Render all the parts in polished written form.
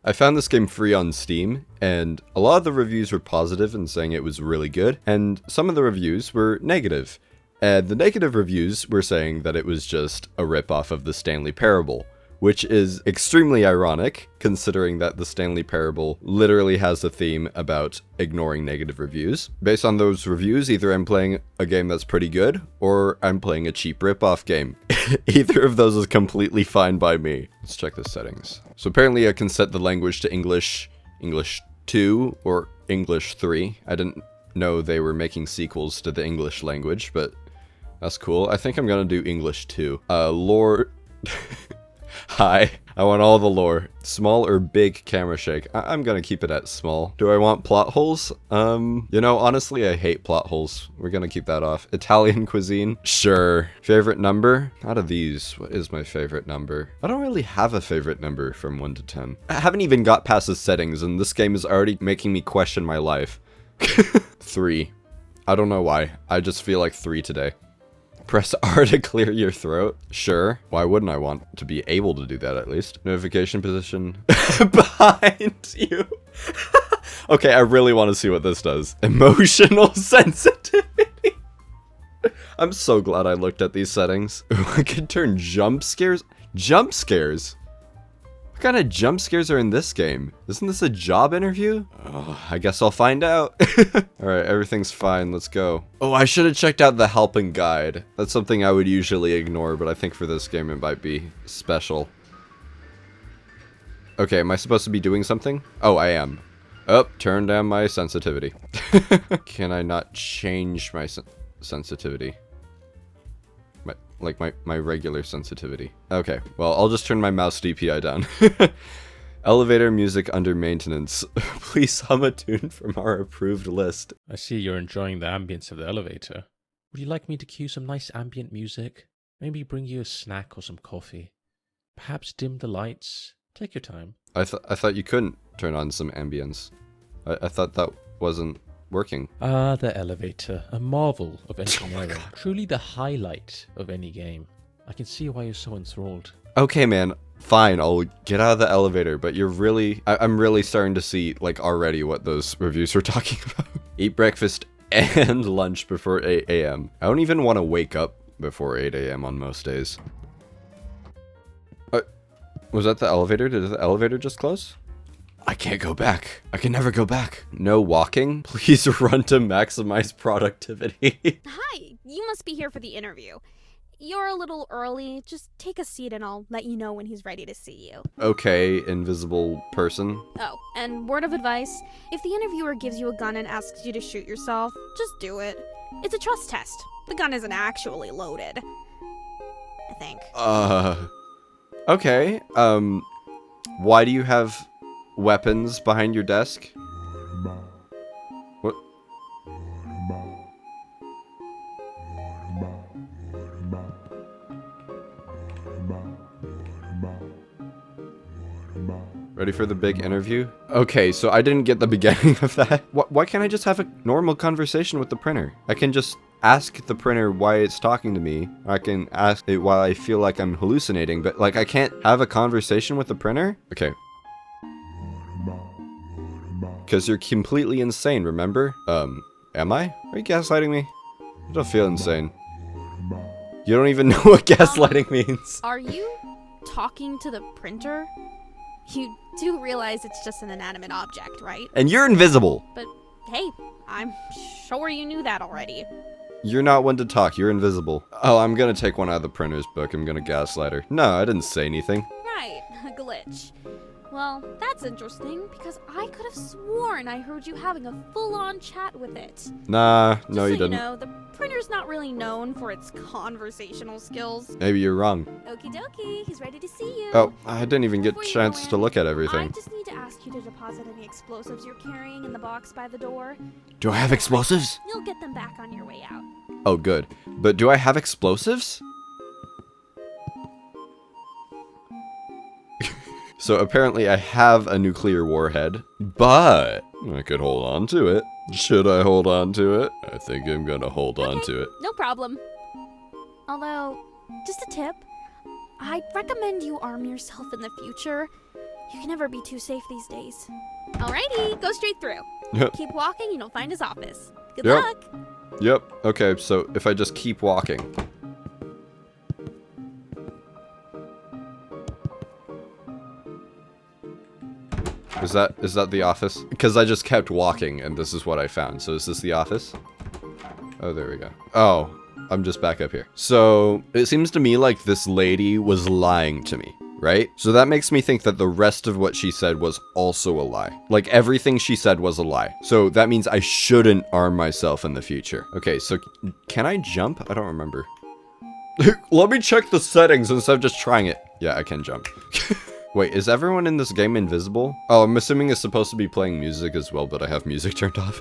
I found this game free on Steam, and a lot of the reviews were positive and saying it was really good, and some of the reviews were negative. And the negative reviews were saying that it was just a ripoff of the Stanley Parable, which is extremely ironic, considering that the Stanley Parable literally has a theme about ignoring negative reviews. Based on those reviews, either I'm playing a game that's pretty good, or I'm playing a cheap ripoff game. Either of those is completely fine by me. Let's check the settings. So apparently I can set the language to English 2, or English 3. I didn't know they were making sequels to the English language, but that's cool. I think I'm gonna do English 2. Lore... Hi. I want all the lore. Small or big camera shake? I'm gonna keep it at small. Do I want plot holes? You know, honestly, I hate plot holes. We're gonna keep that off. Italian cuisine? Sure. Favorite number? Out of these, what is my favorite number? I don't really have a favorite number from 1 to 10. I haven't even got past the settings, and this game is already making me question my life. 3. I don't know why. I just feel like 3 today. Press R to clear your throat? Sure. Why wouldn't I want to be able to do that at least? Notification position behind you. Okay, I really want to see what this does. Emotional sensitivity. I'm so glad I looked at these settings. I could turn jump scares? Jump scares? What kind of jump scares are in this game? Isn't this a job interview? Oh, I guess I'll find out. Alright, everything's fine, let's go. Oh, I should have checked out the helping guide. That's something I would usually ignore, but I think for this game it might be special. Okay, am I supposed to be doing something? Oh, I am. Oh, turn down my sensitivity. Can I not change my sensitivity? My regular sensitivity. Okay, well, I'll just turn my mouse DPI down. Elevator music under maintenance. Please hum a tune from our approved list. I see you're enjoying the ambience of the elevator. Would you like me to cue some nice ambient music? Maybe bring you a snack or some coffee? Perhaps dim the lights? Take your time. I thought you couldn't turn on some ambience. I thought that wasn't working. Ah, the elevator. A marvel of engineering. Truly the highlight of any game. I can see why you're so enthralled. Okay, man. Fine, I'll get out of the elevator, but you're really... I'm really starting to see, like, already what those reviews were talking about. Eat breakfast and lunch before 8 a.m. I don't even want to wake up before 8 a.m. on most days. Was that the elevator? Did the elevator just close? I can't go back. I can never go back. No walking? Please run to maximize productivity. Hi, you must be here for the interview. You're a little early. Just take a seat and I'll let you know when he's ready to see you. Okay, invisible person. Oh, and word of advice, if the interviewer gives you a gun and asks you to shoot yourself, just do it. It's a trust test. The gun isn't actually loaded. I think. Okay. Why do you have weapons behind your desk? What? Ready for the big interview? Okay, so I didn't get the beginning of that. Why can't I just have a normal conversation with the printer? I can just ask the printer why it's talking to me. I can ask it while I feel like I'm hallucinating, but like I can't have a conversation with the printer? Okay. Because you're completely insane, remember? Am I? Are you gaslighting me? I don't feel insane. You don't even know what gaslighting means. Are you talking to the printer? You do realize it's just an inanimate object, right? And you're invisible. But hey, I'm sure you knew that already. You're not one to talk, you're invisible. Oh, I'm gonna take one out of the printer's book. I'm gonna gaslight her. No, I didn't say anything. Right, a glitch. Well, that's interesting, because I could have sworn I heard you having a full-on chat with it. Nah, no you Just so didn't. you know, the printer's not really known for its conversational skills. Maybe you're wrong. Okie dokie, he's ready to see you. Oh, I didn't even get a Before you chance go to in, look at I everything. just need to ask you to deposit any explosives you're carrying in the box by the door. Do I have explosives? You'll get them back on your way out. Oh, good. But do I have explosives? So apparently I have a nuclear warhead, but I could hold on to it. Should I hold on to it? I think I'm gonna hold on to it. No problem. Although, just a tip, I'd recommend you arm yourself in the future. You can never be too safe these days. Alrighty, go straight through. Yep. Keep walking and you'll find his office. Good Yep. luck. Yep. Okay, so if I just keep walking. Is that the office? Because I just kept walking and this is what I found. So is this the office? Oh, there we go. Oh, I'm just back up here. So it seems to me like this lady was lying to me, right? So that makes me think that the rest of what she said was also a lie. Like everything she said was a lie. So that means I shouldn't arm myself in the future. Okay, so can I jump? I don't remember. Let me check the settings instead of just trying it. Yeah, I can jump. Wait, is everyone in this game invisible? Oh, I'm assuming it's supposed to be playing music as well, but I have music turned off.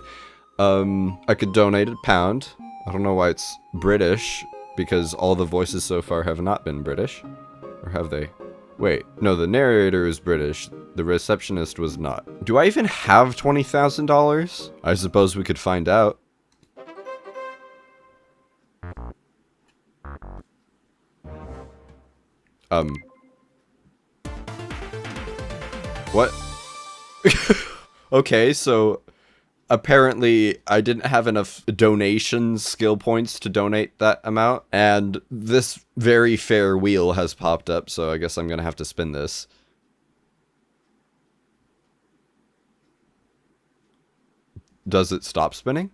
I could donate £1. I don't know why it's British, because all the voices so far have not been British. Or have they? Wait, no, the narrator is British. The receptionist was not. Do I even have $20,000? I suppose we could find out. What? Okay, so apparently I didn't have enough donation skill points to donate that amount, and this very fair wheel has popped up, so I guess I'm gonna have to spin this. Does it stop spinning?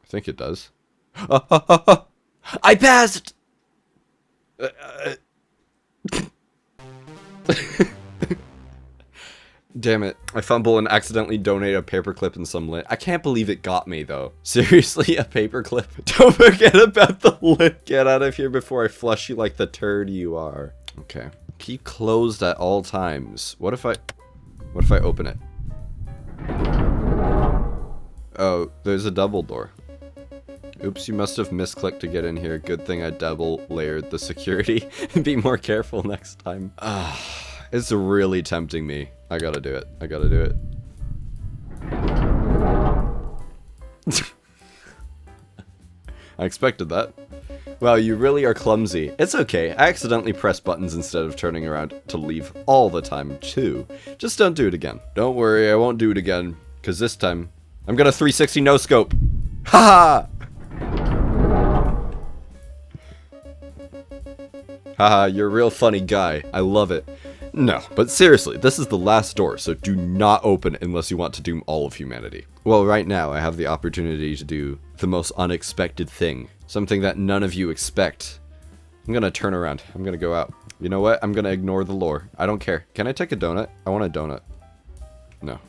I think it does. I passed! Damn it. I fumble and accidentally donate a paperclip and some lint. I can't believe it got me, though. Seriously, a paperclip? Don't forget about the lint. Get out of here before I flush you like the turd you are. Okay. Keep closed at all times. What if I open it? Oh, there's a double door. Oops, you must have misclicked to get in here. Good thing I double layered the security. Be more careful next time. It's really tempting me. I gotta do it. I gotta do it. I expected that. Wow, you really are clumsy. It's okay. I accidentally press buttons instead of turning around to leave all the time, too. Just don't do it again. Don't worry, I won't do it again. Because this time, I'm gonna 360 no-scope. Ha-ha! Haha, you're a real funny guy. I love it. No, but seriously, this is the last door, so do not open unless you want to doom all of humanity. Well, right now, I have the opportunity to do the most unexpected thing. Something that none of you expect. I'm gonna turn around. I'm gonna go out. You know what? I'm gonna ignore the lore. I don't care. Can I take a donut? I want a donut. No.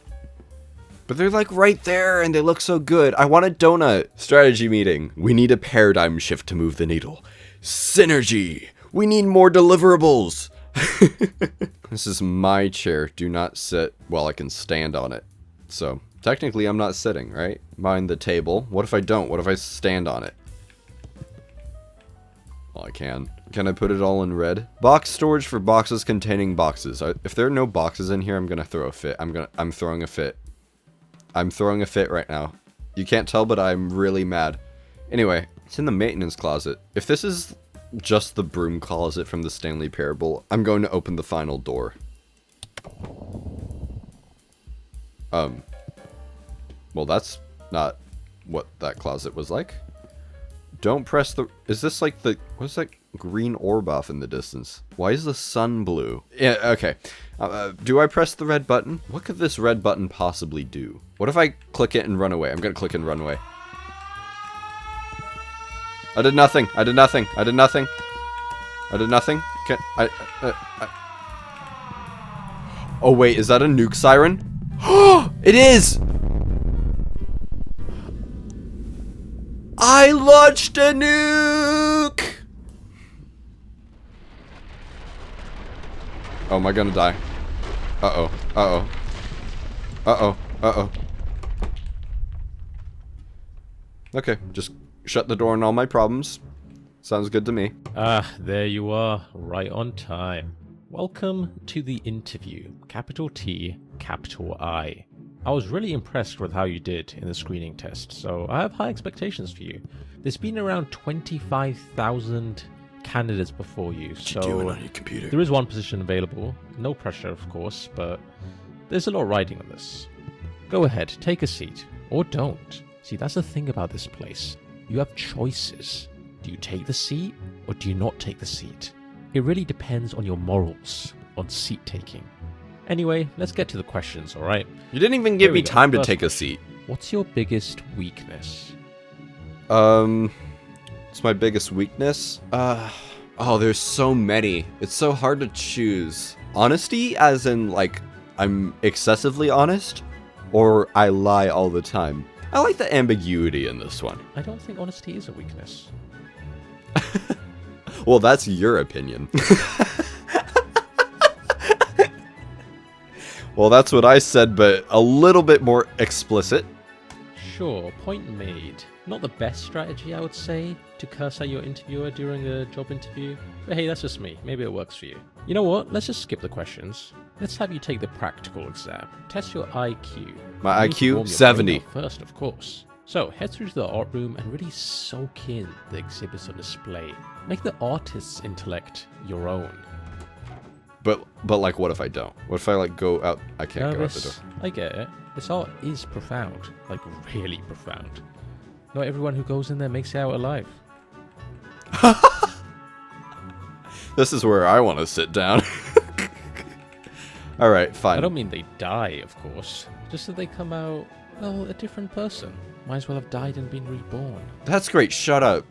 But they're like right there and they look so good. I want a donut. Strategy meeting. We need a paradigm shift to move the needle. Synergy. We need more deliverables. This is my chair. Do not sit while I can stand on it. So, technically I'm not sitting, right? Mind the table. What if I don't? What if I stand on it? Well, I can. Can I put it all in red? Box storage for boxes containing boxes. If there are no boxes in here, I'm gonna throw a fit. I'm throwing a fit. I'm throwing a fit right now. You can't tell, but I'm really mad. Anyway, it's in the maintenance closet. If this is just the broom closet from the Stanley Parable, I'm going to open the final door. Well, that's not what that closet was like. Don't press the... Is this like the... What's that green orb off in the distance? Why is the sun blue? Yeah, okay. Do I press the red button? What could this red button possibly do? What if I click it and run away? I'm gonna click and run away. I did nothing. I did nothing. I did nothing. I did nothing. Can Oh wait, is that a nuke siren? It is! I launched a nuke! Oh, am I gonna die? Uh-oh. Uh-oh. Uh-oh. Uh-oh. Okay, just shut the door on all my problems. Sounds good to me. Ah, there you are, right on time. Welcome to the interview, capital T, capital I. I was really impressed with how you did in the screening test, so I have high expectations for you. There's been around 25,000 candidates before you, What so you doing on your computer? there is one position available. No pressure, of course, but there's a lot riding on this. Go ahead, take a seat. Or don't. See, that's the thing about this place. You have choices. Do you take the seat, or do you not take the seat? It really depends on your morals, on seat taking. Anyway, let's get to the questions, alright? You didn't even give Here we me go. time to First take a seat. What's your biggest weakness? It's my biggest weakness. Oh, there's so many. It's so hard to choose. Honesty, as in, like, I'm excessively honest, or I lie all the time. I like the ambiguity in this one. I don't think honesty is a weakness. Well, that's your opinion. Well, that's what I said, but a little bit more explicit. Sure, point made. Not the best strategy, I would say, to curse at your interviewer during a job interview. But hey, that's just me. Maybe it works for you. You know what? Let's just skip the questions. Let's have you take the practical exam. Test your IQ. My You need to IQ, warm your 70. brain up first, of course. So, head through to the art room and really soak in the exhibits on display. Make the artist's intellect your own. But like, what if I don't? What if I, like, go out? I can't go out the door. Nervous? I get it. This art is profound. Like, really profound. Not everyone who goes in there makes it out alive. This is where I want to sit down. Alright, fine. I don't mean they die, of course. Just that they come out, well, a different person. Might as well have died and been reborn. That's great, shut up.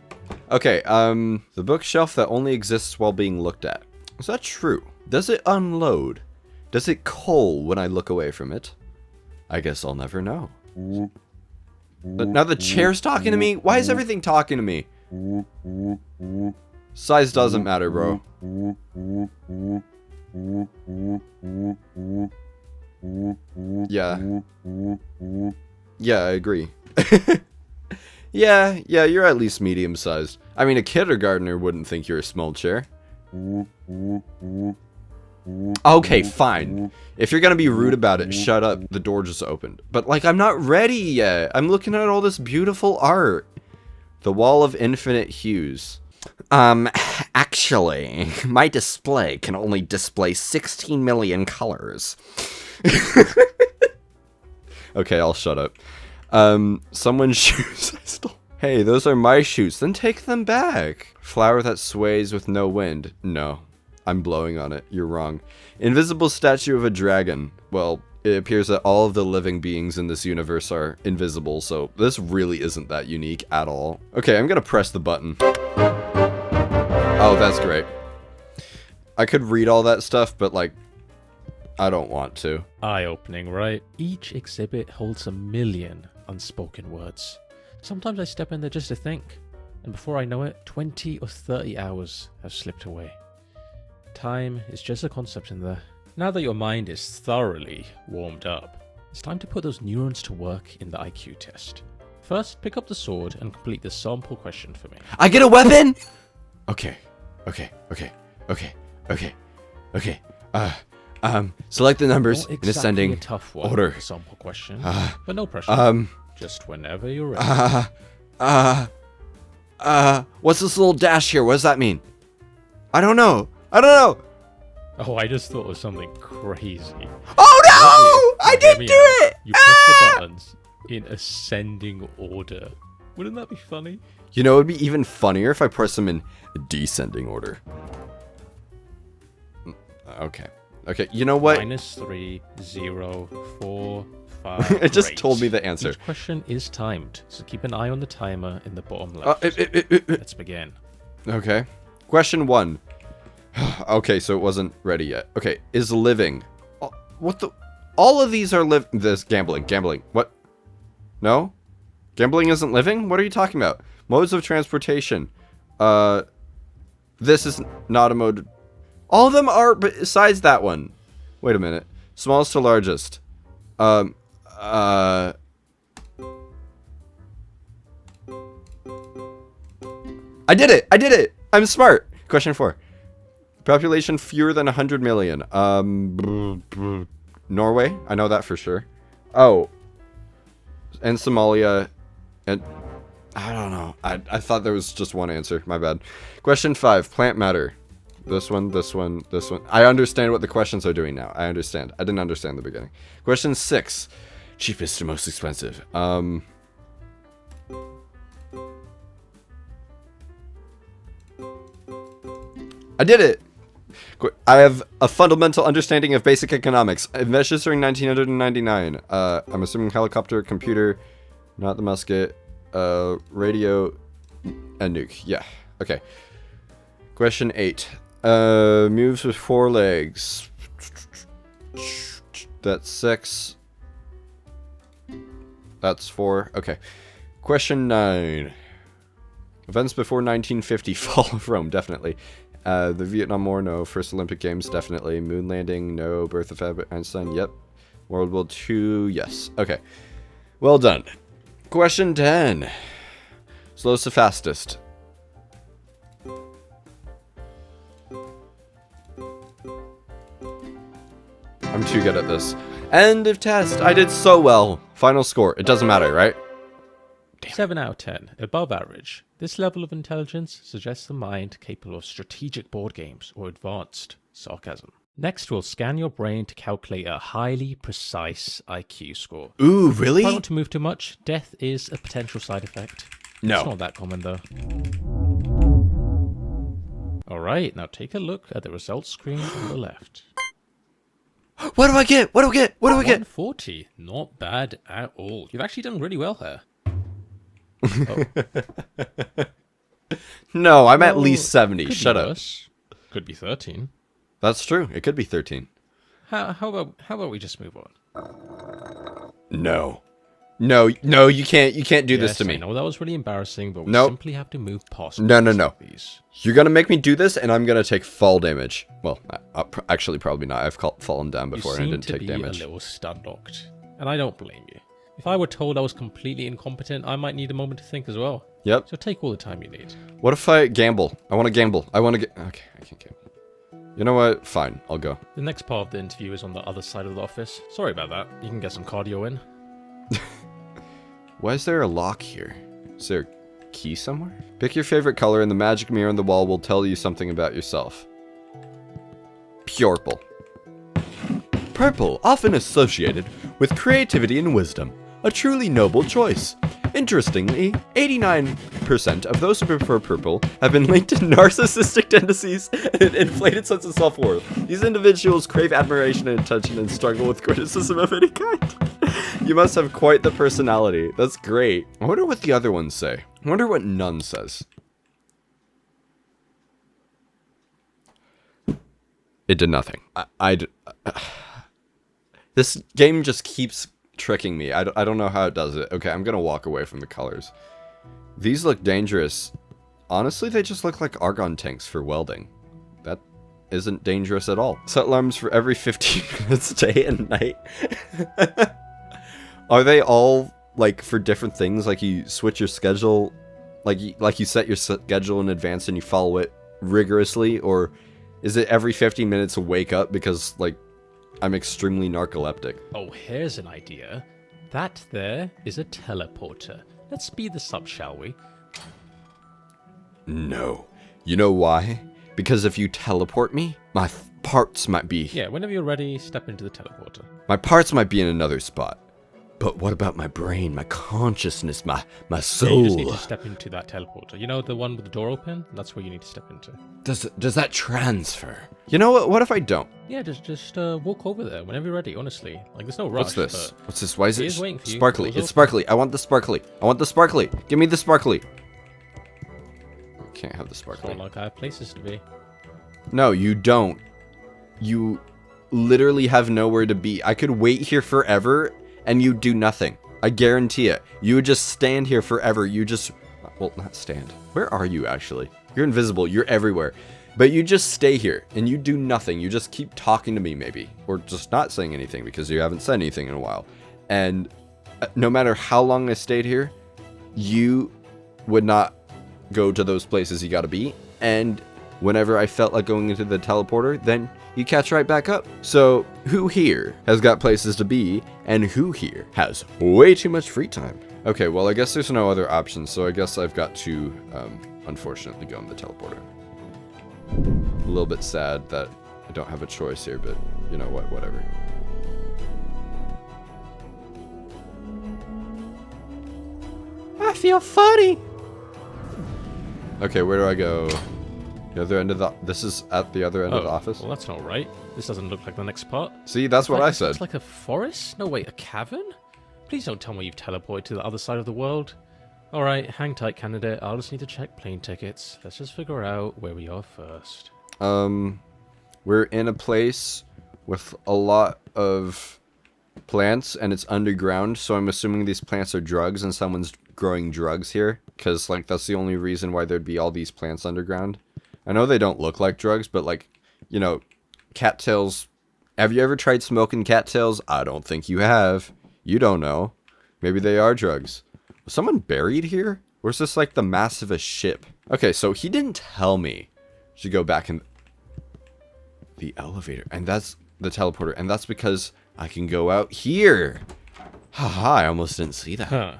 Okay, the bookshelf that only exists while being looked at. Is that true? Does it unload? Does it coal when I look away from it? I guess I'll never know. But now the chair's talking to me? Why is everything talking to me? Size doesn't matter, bro. Yeah. Yeah, I agree. Yeah, you're at least medium-sized. I mean, a kindergartner wouldn't think you're a small chair. Okay, fine. If you're gonna be rude about it, shut up. The door just opened. But, like, I'm not ready yet. I'm looking at all this beautiful art. The Wall of Infinite Hues. Actually, my display can only display 16 million colors. Okay, I'll shut up. Someone's shoes I stole. Hey, those are my shoes. Then take them back. Flower that sways with no wind. No, I'm blowing on it. You're wrong. Invisible statue of a dragon. Well, it appears that all of the living beings in this universe are invisible, so this really isn't that unique at all. Okay, I'm gonna press the button. Oh, that's great. I could read all that stuff, but, like, I don't want to. Eye-opening, right? Each exhibit holds a million unspoken words. Sometimes I step in there just to think, and before I know it, 20 or 30 hours have slipped away. Time is just a concept in there. Now that your mind is thoroughly warmed up, it's time to put those neurons to work in the IQ test. First, pick up the sword and complete the sample question for me. I get a weapon? Okay. Select the numbers Not in exactly ascending a tough one, order. the sample question, but no pressure. Just whenever you're ready. What's this little dash here? What does that mean? I don't know. Oh, I just thought it was something crazy. Oh no! I didn't do it! You press the buttons in ascending order. Wouldn't that be funny? You know, it'd be even funnier if I press them in descending order. Okay, you know what? -3, 0, 4, 5. It just Great. told me the answer. Each question is timed, so keep an eye on the timer in the bottom left. Let's begin. Okay. Question 1. Okay, so it wasn't ready yet. Okay, is living. What the? All of these are this gambling. What? No? Gambling isn't living? What are you talking about? Modes of transportation. This is not a mode. All of them are besides that one. Wait a minute. Smallest to largest. I did it! I'm smart! Question 4. Population fewer than 100 million. Norway? I know that for sure. Oh. And Somalia. And I don't know. I thought there was just one answer. My bad. Question 5. Plant matter. This one, this one, this one. I understand what the questions are doing now. I understand. I didn't understand the beginning. Question 6. Cheapest to most expensive. I did it! I have a fundamental understanding of basic economics. Investors during 1999. I'm assuming helicopter, computer, not the musket, radio, and nuke. Yeah. Okay. Question 8. Moves with 4 legs. That's 6. That's 4. Okay. Question 9. Events before 1950. Fall of Rome, definitely. The Vietnam War, no. First Olympic Games, definitely. Moon landing, no. Birth of Albert Einstein, yep. World War II, yes. Okay. Well done. Question 10. Slowest to fastest. I'm too good at this. End of test. I did so well. Final score. It doesn't matter, right? 7 out of 10, above average. This level of intelligence suggests a mind capable of strategic board games or advanced sarcasm. Next, we'll scan your brain to calculate a highly precise IQ score. Ooh, really? Try not to move too much. Death is a potential side effect. No. It's not that common, though. Alright, now take a look at the results screen on the left. What do I get? What do I get? What do I get? 140. Not bad at all. You've actually done really well here. Oh. No, I'm at least 70. Shut up. Worse. Could be 13. That's true. It could be 13. How about we just move on? No. No, you can't do this to me. I know that was really embarrassing, but we Nope. simply have to move past No. these. You're gonna make me do this, and I'm gonna take fall damage. Well, actually, probably not. I've fallen down before, You and I seem didn't to take be damage. a little stun-locked, and I don't blame you. If I were told I was completely incompetent, I might need a moment to think as well. Yep. So take all the time you need. What if I gamble? I want to gamble. Okay, I can't gamble. You know what? Fine, I'll go. The next part of the interview is on the other side of the office. Sorry about that. You can get some cardio in. Why is there a lock here? Is there a key somewhere? Pick your favorite color, and the magic mirror on the wall will tell you something about yourself. Purple. Purple, often associated with creativity and wisdom. A truly noble choice. Interestingly, 89% of those who prefer purple have been linked to narcissistic tendencies and an inflated sense of self-worth. These individuals crave admiration and attention and struggle with criticism of any kind. You must have quite the personality. That's great. I wonder what the other ones say. I wonder what none says. It did nothing. This game just keeps tricking me. I don't know how it does it. Okay, I'm gonna walk away from the colors. These look dangerous. Honestly, they just look like argon tanks for welding. That isn't dangerous at all. Set alarms for every 15 minutes, day and night. Are they all like for different things? Like you switch your schedule, like you set your schedule in advance and you follow it rigorously, or is it every 15 minutes to wake up because like I'm extremely narcoleptic? Oh, here's an idea. That there is a teleporter. Let's speed this up, shall we? No. You know why? Because if you teleport me, my parts might be... Yeah, whenever you're ready, step into the teleporter. My parts might be in another spot. But what about my brain, my consciousness, my soul? Yeah, you just need to step into that teleporter. You know, the one with the door open? That's where you need to step into. Does that transfer? You know what? What if I don't? Yeah, just walk over there whenever you're ready, honestly. Like, there's no rush. What's this? But What's this? Why is it it is waiting for you. sparkly? Doors It's open. sparkly. I want the sparkly. I want the sparkly. Give me the sparkly. I can't have the It's sparkly. not like I have places to be. No, you don't. You literally have nowhere to be. I could wait here forever and you do nothing. I guarantee it. You would just stand here forever. You just... Well, not stand. Where are you, actually? You're invisible. You're everywhere. But you just stay here and you do nothing. You just keep talking to me, maybe. Or just not saying anything because you haven't said anything in a while. And no matter how long I stayed here, you would not go to those places you gotta be. And whenever I felt like going into the teleporter, then you catch right back up. So who here has got places to be, and who here has way too much free time? Okay, well, I guess there's no other options, so I guess I've got to, unfortunately, go in the teleporter. A little bit sad that I don't have a choice here, but you know what, whatever. I feel funny. Okay, where do I go? The other end of the... This is at the other end of the office? Well, that's not right. This doesn't look like the next part. See, that's what I said. It's like a forest? No, wait, a cavern? Please don't tell me you've teleported to the other side of the world. Alright, hang tight, candidate. I'll just need to check plane tickets. Let's just figure out where we are first. We're in a place with a lot of plants, and it's underground, so I'm assuming these plants are drugs, and someone's growing drugs here, because, like, that's the only reason why there'd be all these plants underground. I know they don't look like drugs, but, like, you know, cattails... Have you ever tried smoking cattails? I don't think you have. You don't know. Maybe they are drugs. Was someone buried here? Or is this, like, the mass of a ship? Okay, so he didn't tell me to go back in the elevator, and that's the teleporter, and that's because I can go out here. Haha, I almost didn't see that. Huh.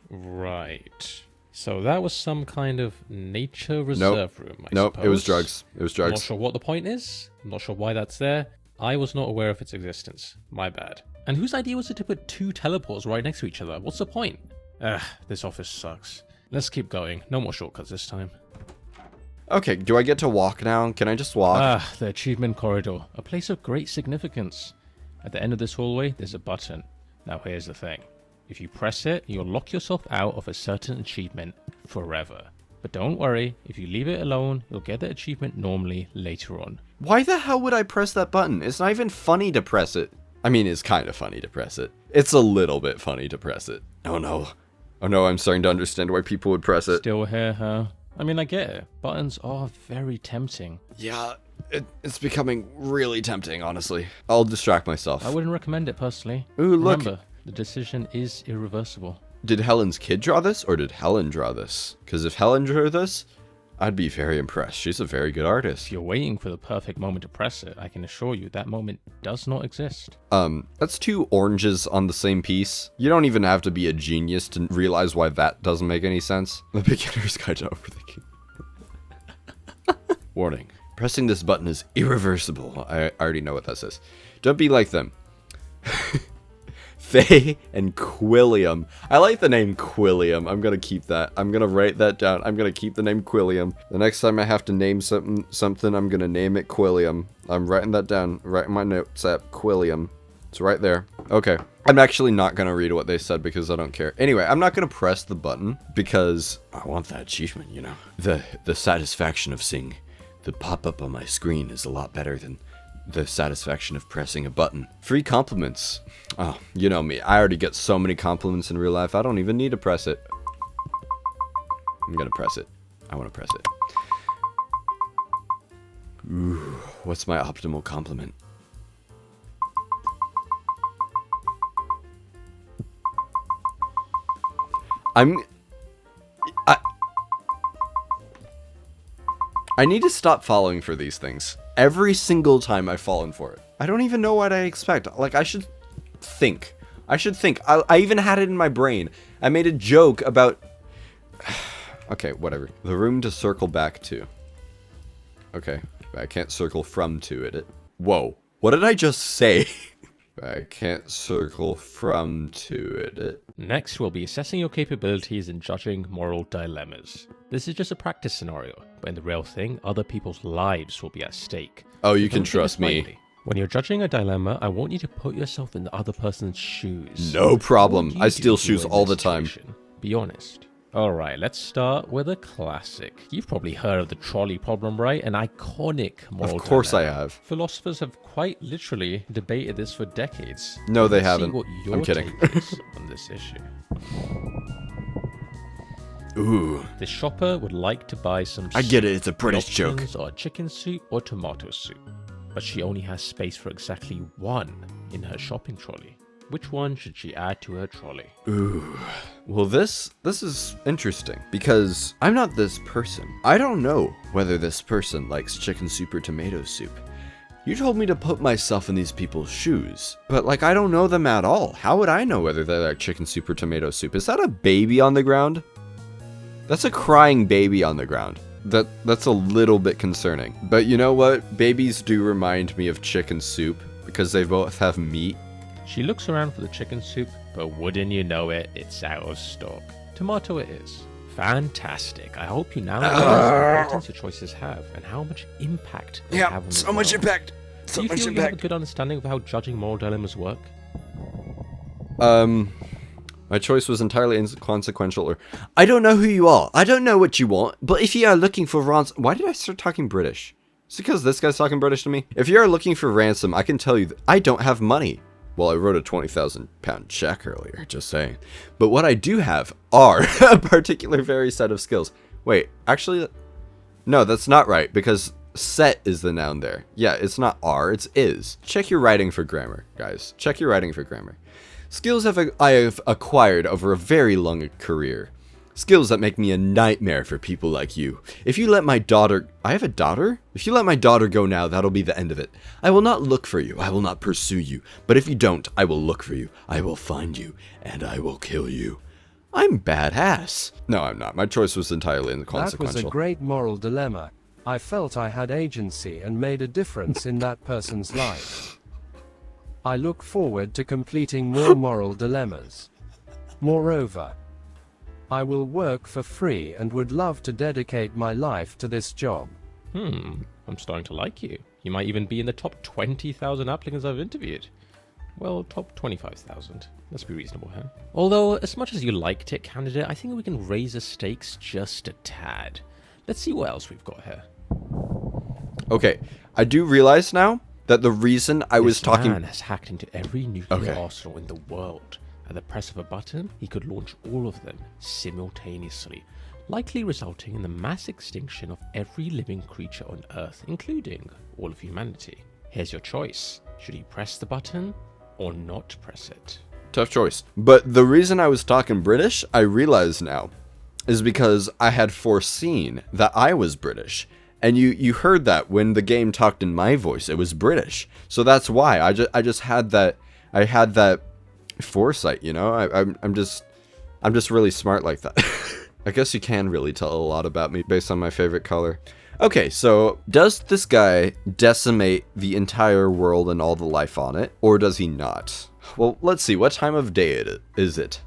Right. So that was some kind of nature reserve room, I Nope, suppose. it was drugs. It was I'm drugs. not sure what the point is. I'm not sure why that's there. I was not aware of its existence. My bad. And whose idea was it to put two teleports right next to each other? What's the point? This office sucks. Let's keep going. No more shortcuts this time. Okay, do I get to walk now? Can I just walk? The achievement corridor. A place of great significance. At the end of this hallway, there's a button. Now here's the thing. If you press it, you'll lock yourself out of a certain achievement forever. But don't worry, if you leave it alone, you'll get the achievement normally later on. Why the hell would I press that button? It's not even funny to press it. I mean, it's kind of funny to press it. It's a little bit funny to press it. Oh no. Oh no, I'm starting to understand why people would press it. Still here, huh? I mean, I get it. Buttons are very tempting. Yeah, it's becoming really tempting, honestly. I'll distract myself. I wouldn't recommend it personally. Ooh, look. Remember, the decision is irreversible. Did Helen's kid draw this, or did Helen draw this? Because if Helen drew this, I'd be very impressed. She's a very good artist. If you're waiting for the perfect moment to press it, I can assure you that moment does not exist. That's two oranges on the same piece. You don't even have to be a genius to realize why that doesn't make any sense. The beginner's guide to overthinking. Warning. Pressing this button is irreversible. I already know what that says. Don't be like them. Faye and Quilliam. I like the name Quilliam. I'm gonna keep that. I'm gonna write that down. I'm gonna keep the name Quilliam. The next time I have to name something, I'm gonna name it Quilliam. I'm writing that down. Writing my notes app. Quilliam. It's right there. Okay. I'm actually not gonna read what they said because I don't care. Anyway, I'm not gonna press the button because I want that achievement, you know. The satisfaction of seeing the pop-up on my screen is a lot better than the satisfaction of pressing a button. Free compliments. Oh, you know me. I already get so many compliments in real life. I don't even need to press it. I'm gonna press it. I want to press it. Ooh, what's my optimal compliment? I need to stop falling for these things. Every single time I've fallen for it. I don't even know what I expect. Like, I should think. I even had it in my brain. I made a joke about... Okay, whatever. The room to circle back to. Okay. I can't circle from to it. Whoa. What did I just say? I can't circle from to it. Next, we'll be assessing your capabilities in judging moral dilemmas. This is just a practice scenario, but in the real thing, other people's lives will be at stake. Oh, you So can don't take trust this me. lightly. When you're judging a dilemma, I want you to put yourself in the other person's shoes. No What problem. would you I do steal if you shoes were in all this the time. situation? Be honest. Alright, let's start with a classic. You've probably heard of the trolley problem, right? An iconic moral Of course I dilemma. have. Philosophers have quite literally debated this for decades. No, they Let's see haven't. what your I'm kidding. take is on this issue. Ooh. The shopper would like to buy some I soup. get it. It's a The British joke. options are chicken soup or tomato soup. But she only has space for exactly one in her shopping trolley. Which one should she add to her trolley? Ooh. Well, this is interesting because I'm not this person. I don't know whether this person likes chicken soup or tomato soup. You told me to put myself in these people's shoes, but like I don't know them at all. How would I know whether they like chicken soup or tomato soup? Is that a baby on the ground? That's a crying baby on the ground. That's a little bit concerning. But you know what? Babies do remind me of chicken soup because they both have meat. She looks around for the chicken soup, but wouldn't you know it, it's out of stock. Tomato it is. Fantastic. I hope you now realize the importance your choices have and how much impact they have on the so much world. impact. So Do you much feel you have a impact. good understanding of how judging moral dilemmas work? My choice was entirely inconsequential, or I don't know who you are. I don't know what you want, but if you are looking for ransom... Why did I start talking British? Is it because this guy's talking British to me? If you are looking for ransom, I can tell you that I don't have money. Well, I wrote a £20,000 check earlier, just saying. But what I do have are a particular very set of skills. Wait, actually, no, that's not right, because set is the noun there. Yeah, it's not are, it's is. Check your writing for grammar, guys. Check your writing for grammar. Skills I have acquired over a very long career. Skills that make me a nightmare for people like you. If you let my daughter... I have a daughter? If you let my daughter go now, that'll be the end of it. I will not look for you. I will not pursue you. But if you don't, I will look for you. I will find you. And I will kill you. I'm badass. No, I'm not. My choice was entirely inconsequential. That was a great moral dilemma. I felt I had agency and made a difference in that person's life. I look forward to completing more moral dilemmas. Moreover, I will work for free and would love to dedicate my life to this job. I'm starting to like you. You might even be in the top 20,000 applicants I've interviewed. Well, top 25,000. Let's be reasonable here. Although, as much as you liked it, candidate, I think we can raise the stakes just a tad. Let's see what else we've got here. Okay, I do realize now that the reason I was talking... This man has hacked into every nuclear arsenal in the world. At the press of a button, he could launch all of them simultaneously, likely resulting in the mass extinction of every living creature on Earth, including all of humanity. Here's your choice. Should he press the button or not press it? Tough choice. But the reason I was talking British, I realize now, is because I had foreseen that I was British. And you heard that when the game talked in my voice, it was British. So that's why I just had that, I had that foresight, you know? I'm just really smart like that. I guess you can really tell a lot about me based on my favorite color. Okay, so does this guy decimate the entire world and all the life on it, or does he not? Well, let's see, what time of day is it?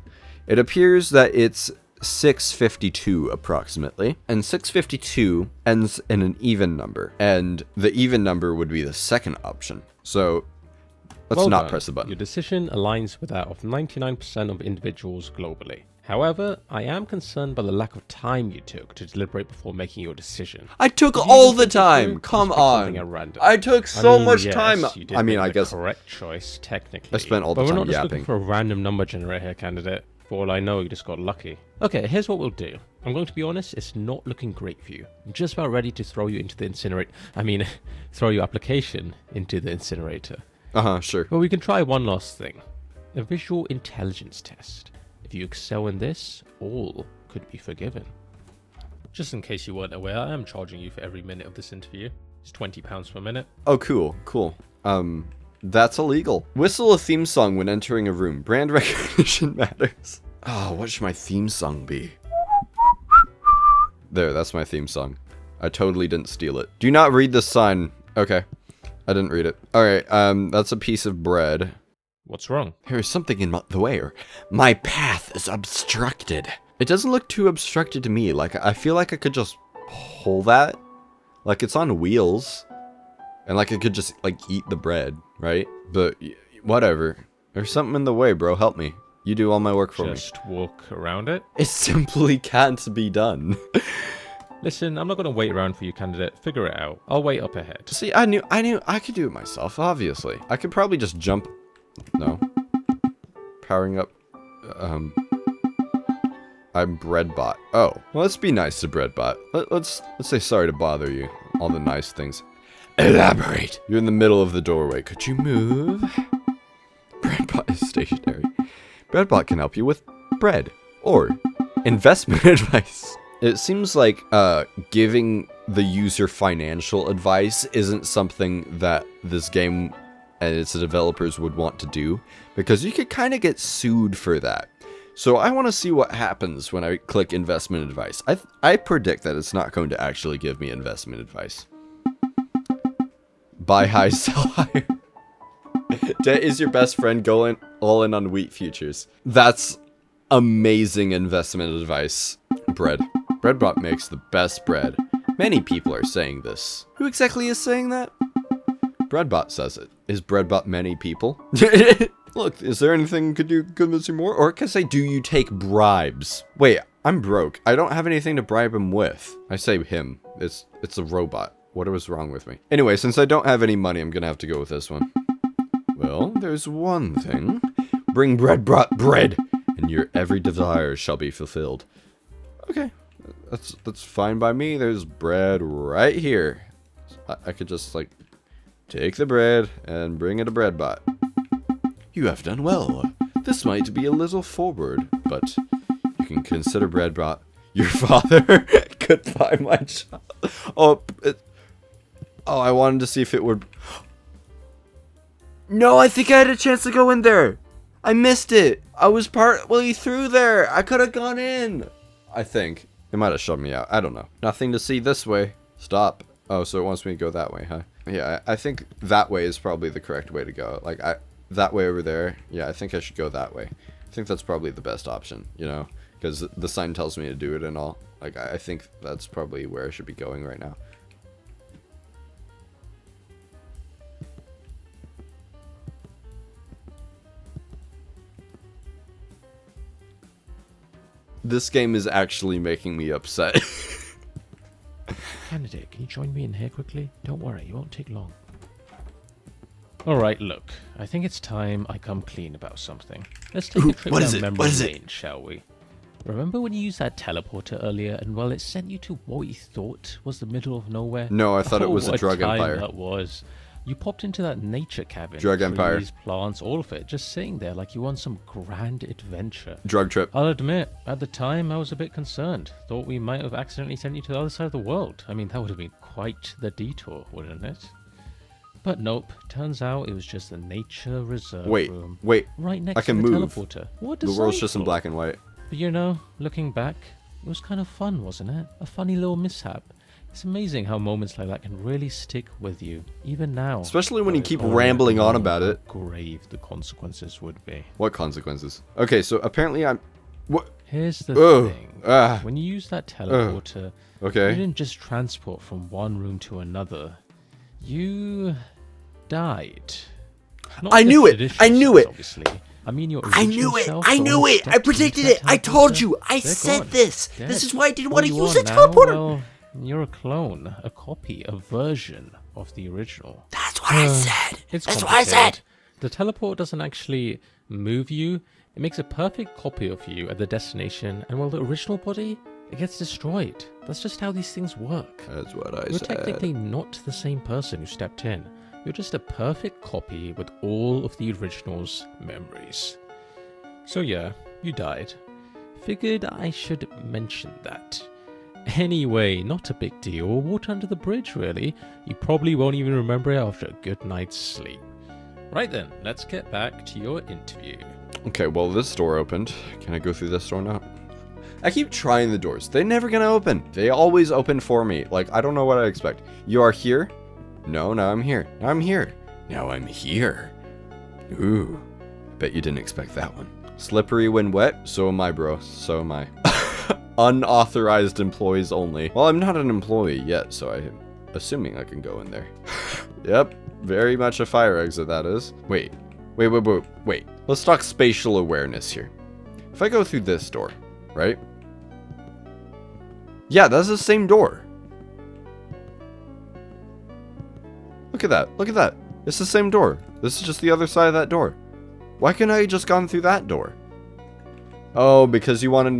It appears that it's 6:52 approximately, and 6:52 ends in an even number, and the even number would be the second option. So let's not press the button. Your decision aligns with that of 99% of individuals globally. However, I am concerned by the lack of time you took to deliberate before making your decision. I took Did you all even the think it through, or time. just Come pick something on. at random? I took so much yes, time. You did I mean, make I the guess correct choice technically. I spent all the but time we're not just yapping. looking for a random number generator here, candidate. For all I know, you just got lucky. Okay, here's what we'll do. I'm going to be honest, it's not looking great for you. I'm just about ready to throw you into the incinerator. I mean, throw your application into the incinerator. Sure. But we can try one last thing. A visual intelligence test. If you excel in this, all could be forgiven. Just in case you weren't aware, I am charging you for every minute of this interview. It's £20 per minute. Oh, cool. That's illegal. Whistle a theme song when entering a room. Brand recognition matters. Oh, what should my theme song be? There, that's my theme song. I totally didn't steal it. Do not read the sign. Okay. I didn't read it. Alright, that's a piece of bread. What's wrong? There is something in the way, or my path is obstructed. It doesn't look too obstructed to me. Like, I feel like I could just pull that. Like, it's on wheels. And, like, I could just, like, eat the bread, right? But, whatever. There's something in the way, bro. Help me. You do all my work for me. Just walk around it? It simply can't be done. Listen, I'm not going to wait around for you, candidate. Figure it out. I'll wait up ahead. See, I knew I could do it myself, obviously. I could probably just jump. No. Powering up. I'm Breadbot. Oh, well, let's be nice to Breadbot. Let's say sorry to bother you. All the nice things. Elaborate. You're in the middle of the doorway. Could you move? Breadbot is stationary. Breadbot can help you with bread or investment advice. It seems like giving the user financial advice isn't something that this game and its developers would want to do, because you could kind of get sued for that. So I want to see what happens when I click investment advice. I predict that it's not going to actually give me investment advice. Buy high, sell higher. Debt is your best friend, going all in on wheat futures. That's amazing investment advice. Bread. Breadbot makes the best bread. Many people are saying this. Who exactly is saying that? Breadbot says it. Is Breadbot many people? Look, is there anything could you convince you more? Or can I say, do you take bribes? Wait, I'm broke. I don't have anything to bribe him with. I say him. It's a robot. What was wrong with me? Anyway, since I don't have any money, I'm gonna have to go with this one. Well, there's one thing. Bring Breadbot bread, and your every desire shall be fulfilled. Okay, that's fine by me. There's bread right here. I could just, like, take the bread and bring it to Breadbot. You have done well. This might be a little forward, but you can consider Breadbot your father. Goodbye, my child. Oh, I wanted to see if it would... No, I think I had a chance to go in there. I missed it. I was partway through there. I could have gone in. I think. It might have shut me out. I don't know. Nothing to see this way. Stop. Oh, so it wants me to go that way, huh? Yeah, I think that way is probably the correct way to go. Like, that way over there. Yeah, I think I should go that way. I think that's probably the best option, you know? Because the sign tells me to do it and all. Like, I think that's probably where I should be going right now. This game is actually making me upset. Candidate, can you join me in here quickly? Don't worry, it won't take long. Alright, look. I think it's time I come clean about something. Let's take a trip down memory lane, shall we? Remember when you used that teleporter earlier, and well, it sent you to what you thought was the middle of nowhere? No, I thought it was a drug empire. That was. You popped into that nature cabin. Drug empire. Trees, plants, all of it, just sitting there like you won some grand adventure. Drug trip. I'll admit, at the time I was a bit concerned. Thought we might have accidentally sent you to the other side of the world. I mean, that would have been quite the detour, wouldn't it? But nope, turns out it was just the nature reserve room. Wait, right next to the teleporter. What the world's just in black and white. But you know, looking back, it was kind of fun, wasn't it? A funny little mishap. It's amazing how moments like that can really stick with you, even now. Especially when you keep rambling on about it. How grave the consequences would be. What consequences? Okay, so apparently I'm... What? Here's the thing. When you use that teleporter, you okay, didn't just transport from one room to another. You died. Not I knew it! I knew it! Obviously. I mean, your I knew it! I knew it! I predicted it! I told you! I said this! This is why I didn't want to use the teleporter! Well, you're a clone, a copy, a version of the original. That's what I said! It's That's what I said! The teleport doesn't actually move you. It makes a perfect copy of you at the destination, and while the original body, it gets destroyed. That's just how these things work. that's what I You're said. technically not the same person who stepped in. You're just a perfect copy with all of the original's memories. So yeah, you died. Figured I should mention that. Anyway, not a big deal. Water under the bridge, really. You probably won't even remember it after a good night's sleep. Right then, let's get back to your interview. Okay, well, this door opened. Can I go through this door now? I keep trying the doors. They're never gonna open. They always open for me. Like, I don't know what I expect. You are here? No, now I'm here. Now I'm here. Now I'm here. Ooh, bet you didn't expect that one. Slippery when wet? So am I, bro. So am I. Unauthorized employees only. Well, I'm not an employee yet, so I'm assuming I can go in there. Yep, very much a fire exit, that is. Wait. Let's talk spatial awareness here. If I go through this door, right? Yeah, that's the same door. Look at that. Look at that. It's the same door. This is just the other side of that door. Why couldn't I have just gone through that door? Oh, because you wanted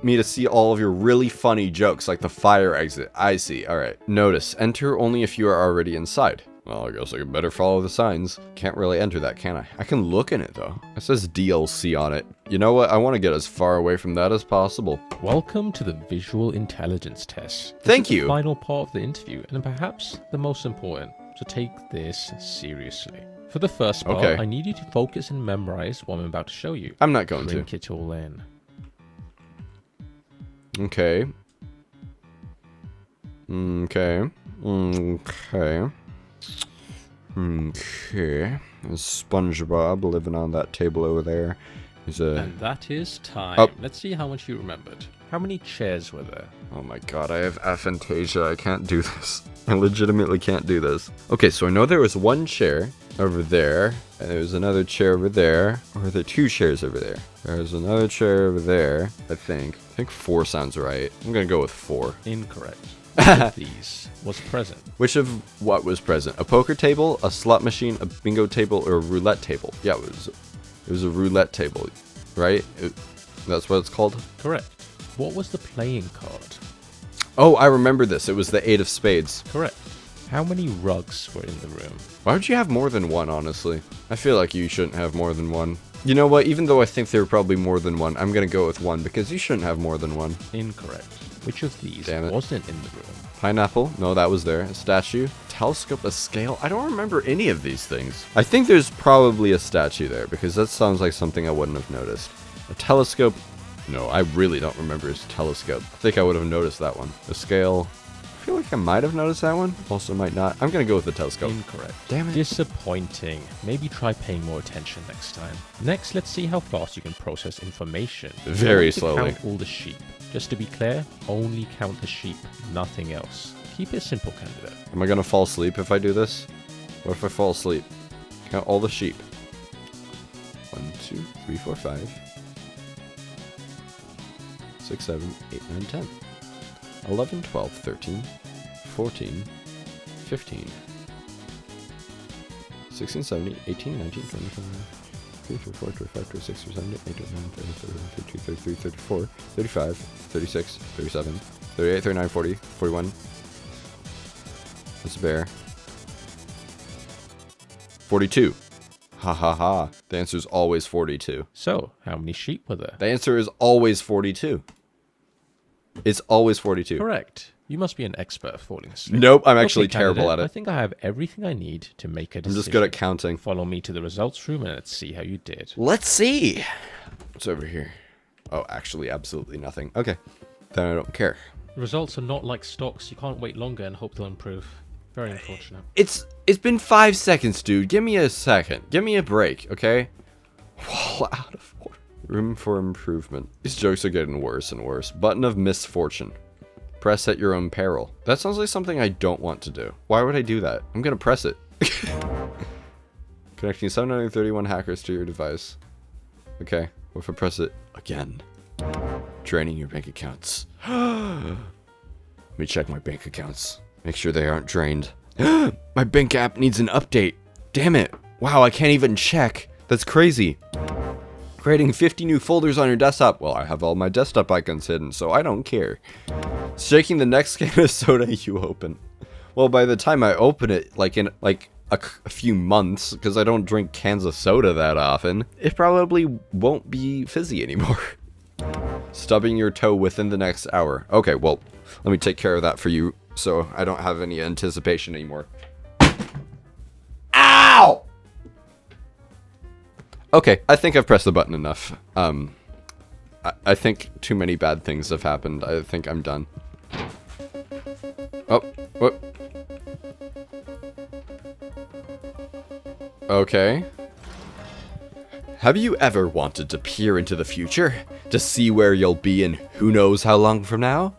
me to see all of your really funny jokes, like the fire exit. I see. All right. Notice, enter only if you are already inside. Well, I guess I better follow the signs. Can't really enter that, can I? I can look in it, though. It says DLC on it. You know what? I want to get as far away from that as possible. Welcome to the visual intelligence test. Thank This is you. the final part of the interview, and perhaps the most important. So take this seriously. For the first part, Okay. I need you to focus and memorize what I'm about to show you. I'm not going Drink to. it all in. Okay. Okay. Okay. Okay. There's SpongeBob living on that table over there. He's a... And that is time. Oh. Let's see how much you remembered. How many chairs were there? Oh my god, I have aphantasia. I can't do this. I legitimately can't do this. Okay, so I know there was one chair over there, and there was another chair over there. Or are there two chairs over there? There's another chair over there, I think. I think 4 sounds right. I'm gonna go with 4. Incorrect. Which of these was present? Which of what was present? A poker table, a slot machine, a bingo table, or a roulette table? Yeah, it was a roulette table, right? That's what it's called? Correct. What was the playing card? Oh, I remember this. It was the 8 of spades. Correct. How many rugs were in the room? Why would you have more than one, honestly? I feel like you shouldn't have more than one. You know what? Even though I think there were probably more than one, I'm gonna go with 1 because you shouldn't have more than one. Incorrect. Which of these Damn it. wasn't in the room? Pineapple? No, that was there. A statue? Telescope? A scale? I don't remember any of these things. I think there's probably a statue there because that sounds like something I wouldn't have noticed. A telescope? No, I really don't remember his telescope. I think I would have noticed that one. A scale? I feel like I might have noticed that one. Also might not. I'm gonna go with the telescope. Incorrect. Damn it. Disappointing. Maybe try paying more attention next time. Next, let's see how fast you can process information. Very I want you to slowly. Count all the sheep. Just to be clear, only count the sheep, nothing else. Keep it simple, candidate. Am I gonna fall asleep if I do this? What if I fall asleep? Count all the sheep. 1, 2, 3, 4, 5, 6, 7, 8, 9, 10, 11, 12, 13, 14, 15, 16, 17, 18, 19, 20, 21, 23, 24, 25, 26, 27, 28, 29, 30, 31, 32, 33, 34, 35, 36, 37, 38, 39, 40, 41. That's a bear. 42. Ha ha ha. The answer is always 42. So, how many sheep were there? The answer is always 42. It's always 42. Correct. You must be an expert at falling asleep. Nope, I'm actually Okay, terrible candidate, at I it. think I have everything I need to make a I'm decision. just good at counting. Follow me to the results room and let's see how you did. Let's see. What's over here? Oh, actually, absolutely nothing. Okay. Then I don't care. Results are not like stocks. You can't wait longer and hope they'll improve. Very unfortunate. It's been 5 seconds, dude. Give me a second. Give me a break, okay? Wall out of order. Room for improvement. These jokes are getting worse and worse. Button of misfortune. Press at your own peril. That sounds like something I don't want to do. Why would I do that? I'm gonna press it. Connecting 731 hackers to your device. Okay, what if I press it again? Draining your bank accounts. Let me check my bank accounts. Make sure they aren't drained. My bank app needs an update. Damn it. Wow, I can't even check. That's crazy. Creating 50 new folders on your desktop. Well, I have all my desktop icons hidden, so I don't care. Shaking the next can of soda you open. Well, by the time I open it, like in a few months, because I don't drink cans of soda that often, it probably won't be fizzy anymore. Stubbing your toe within the next hour. Okay, well, let me take care of that for you, so I don't have any anticipation anymore. Ow! Okay, I think I've pressed the button enough. I think too many bad things have happened. I think I'm done. Oh, what? Okay. Have you ever wanted to peer into the future? To see where you'll be in who knows how long from now?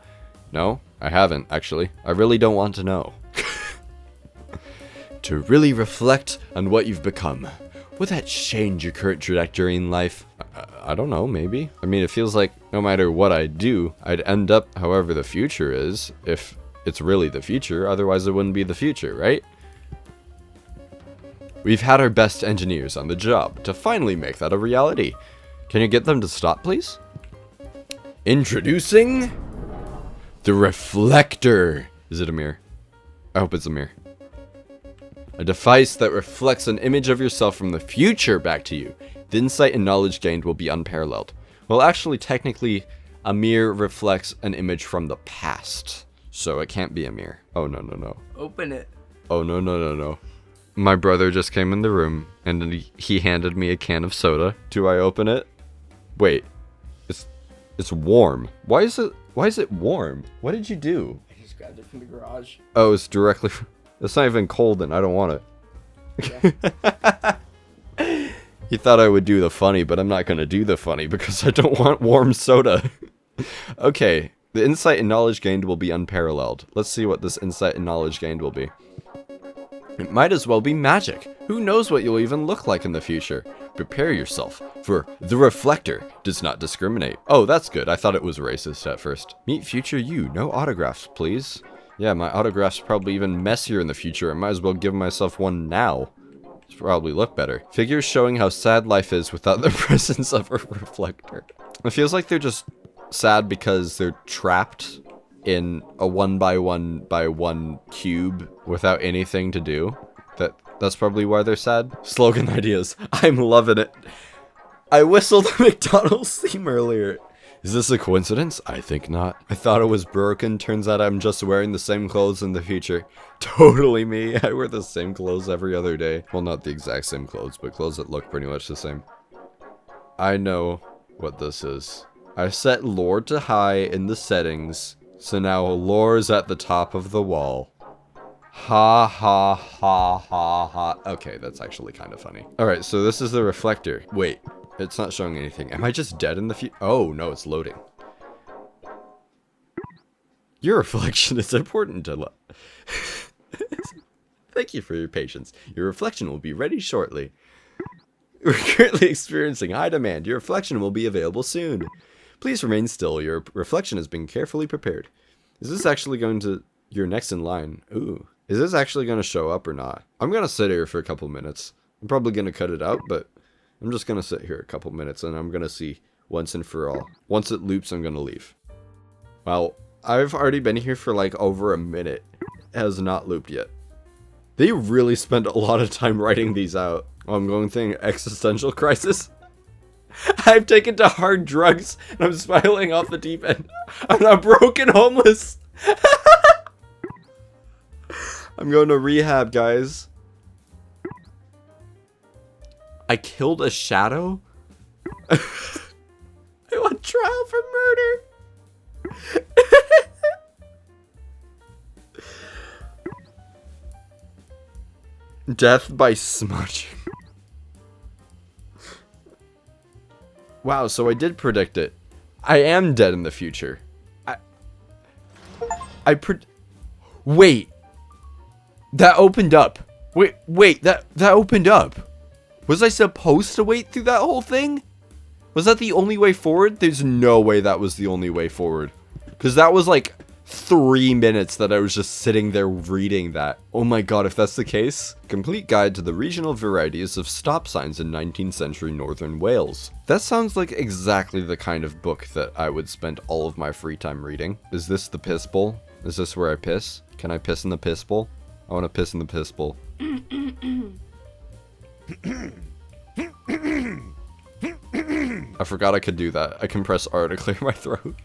No, I haven't, actually. I really don't want to know. To really reflect on what you've become. Would that change your current trajectory in life? I don't know, maybe. I mean, it feels like no matter what I do, I'd end up however the future is, if it's really the future, otherwise it wouldn't be the future, right? We've had our best engineers on the job to finally make that a reality. Can you get them to stop, please? Introducing the reflector. Is it a mirror? I hope it's a mirror. A device that reflects an image of yourself from the future back to you. The insight and knowledge gained will be unparalleled. Well, actually, technically, a mirror reflects an image from the past. So it can't be a mirror. Oh, no, no, no. Open it. Oh, no, no, no, no. My brother just came in the room, and he handed me a can of soda. Do I open it? Wait. It's warm. Why is it warm? What did you do? I just grabbed it from the garage. Oh, it's directly... It's not even cold, and I don't want it. Yeah. You thought I would do the funny, but I'm not going to do the funny because I don't want warm soda. Okay, the insight and knowledge gained will be unparalleled. Let's see what this insight and knowledge gained will be. It might as well be magic. Who knows what you'll even look like in the future? Prepare yourself, for the reflector does not discriminate. Oh, that's good. I thought it was racist at first. Meet future you. No autographs, please. Yeah, my autograph's probably even messier in the future. I might as well give myself one now. It's probably look better. Figures showing how sad life is without the presence of a reflector. It feels like they're just sad because they're trapped in a 1x1x1 cube without anything to do. That's probably why they're sad. Slogan ideas. I'm loving it. I whistled a McDonald's theme earlier. Is this a coincidence? I think not. I thought it was broken. Turns out I'm just wearing the same clothes in the future. Totally me. I wear the same clothes every other day. Well, not the exact same clothes, but clothes that look pretty much the same. I know what this is. I set lore to high in the settings, so now lore is at the top of the wall. Ha ha ha ha ha. Okay, that's actually kind of funny. Alright, so this is the reflector. Wait, it's not showing anything. Am I just dead in the future? Oh, no, it's loading. Your reflection is important to Thank you for your patience. Your reflection will be ready shortly. We're currently experiencing high demand. Your reflection will be available soon. Please remain still. Your reflection has been carefully prepared. Is this actually going to... You're next in line. Ooh. Is this actually going to show up or not? I'm going to sit here for a couple minutes. I'm probably going to cut it out, but I'm just going to sit here a couple minutes and I'm going to see once and for all. Once it loops, I'm going to leave. Well, I've already been here for like over a minute. It has not looped yet. They really spent a lot of time writing these out. Oh, I'm going through existential crisis. I've taken to hard drugs and I'm spiraling off the deep end. I'm not broken homeless. I'm going to rehab, guys. I killed a shadow? I want trial for murder. Death by smudging. Wow, so I did predict it. I am dead in the future. Wait. That opened up. Wait, that opened up. Was I supposed to wait through that whole thing? Was that the only way forward? There's no way that was the only way forward. Because that was like 3 minutes that I was just sitting there reading that. Oh my god, if that's the case. Complete guide to the regional varieties of stop signs in 19th century northern Wales. That sounds like exactly the kind of book that I would spend all of my free time reading. Is this the piss bowl? Is this where I piss? Can I piss in the piss bowl? I want to piss in the piss bowl. I forgot I could do that. I can press R to clear my throat.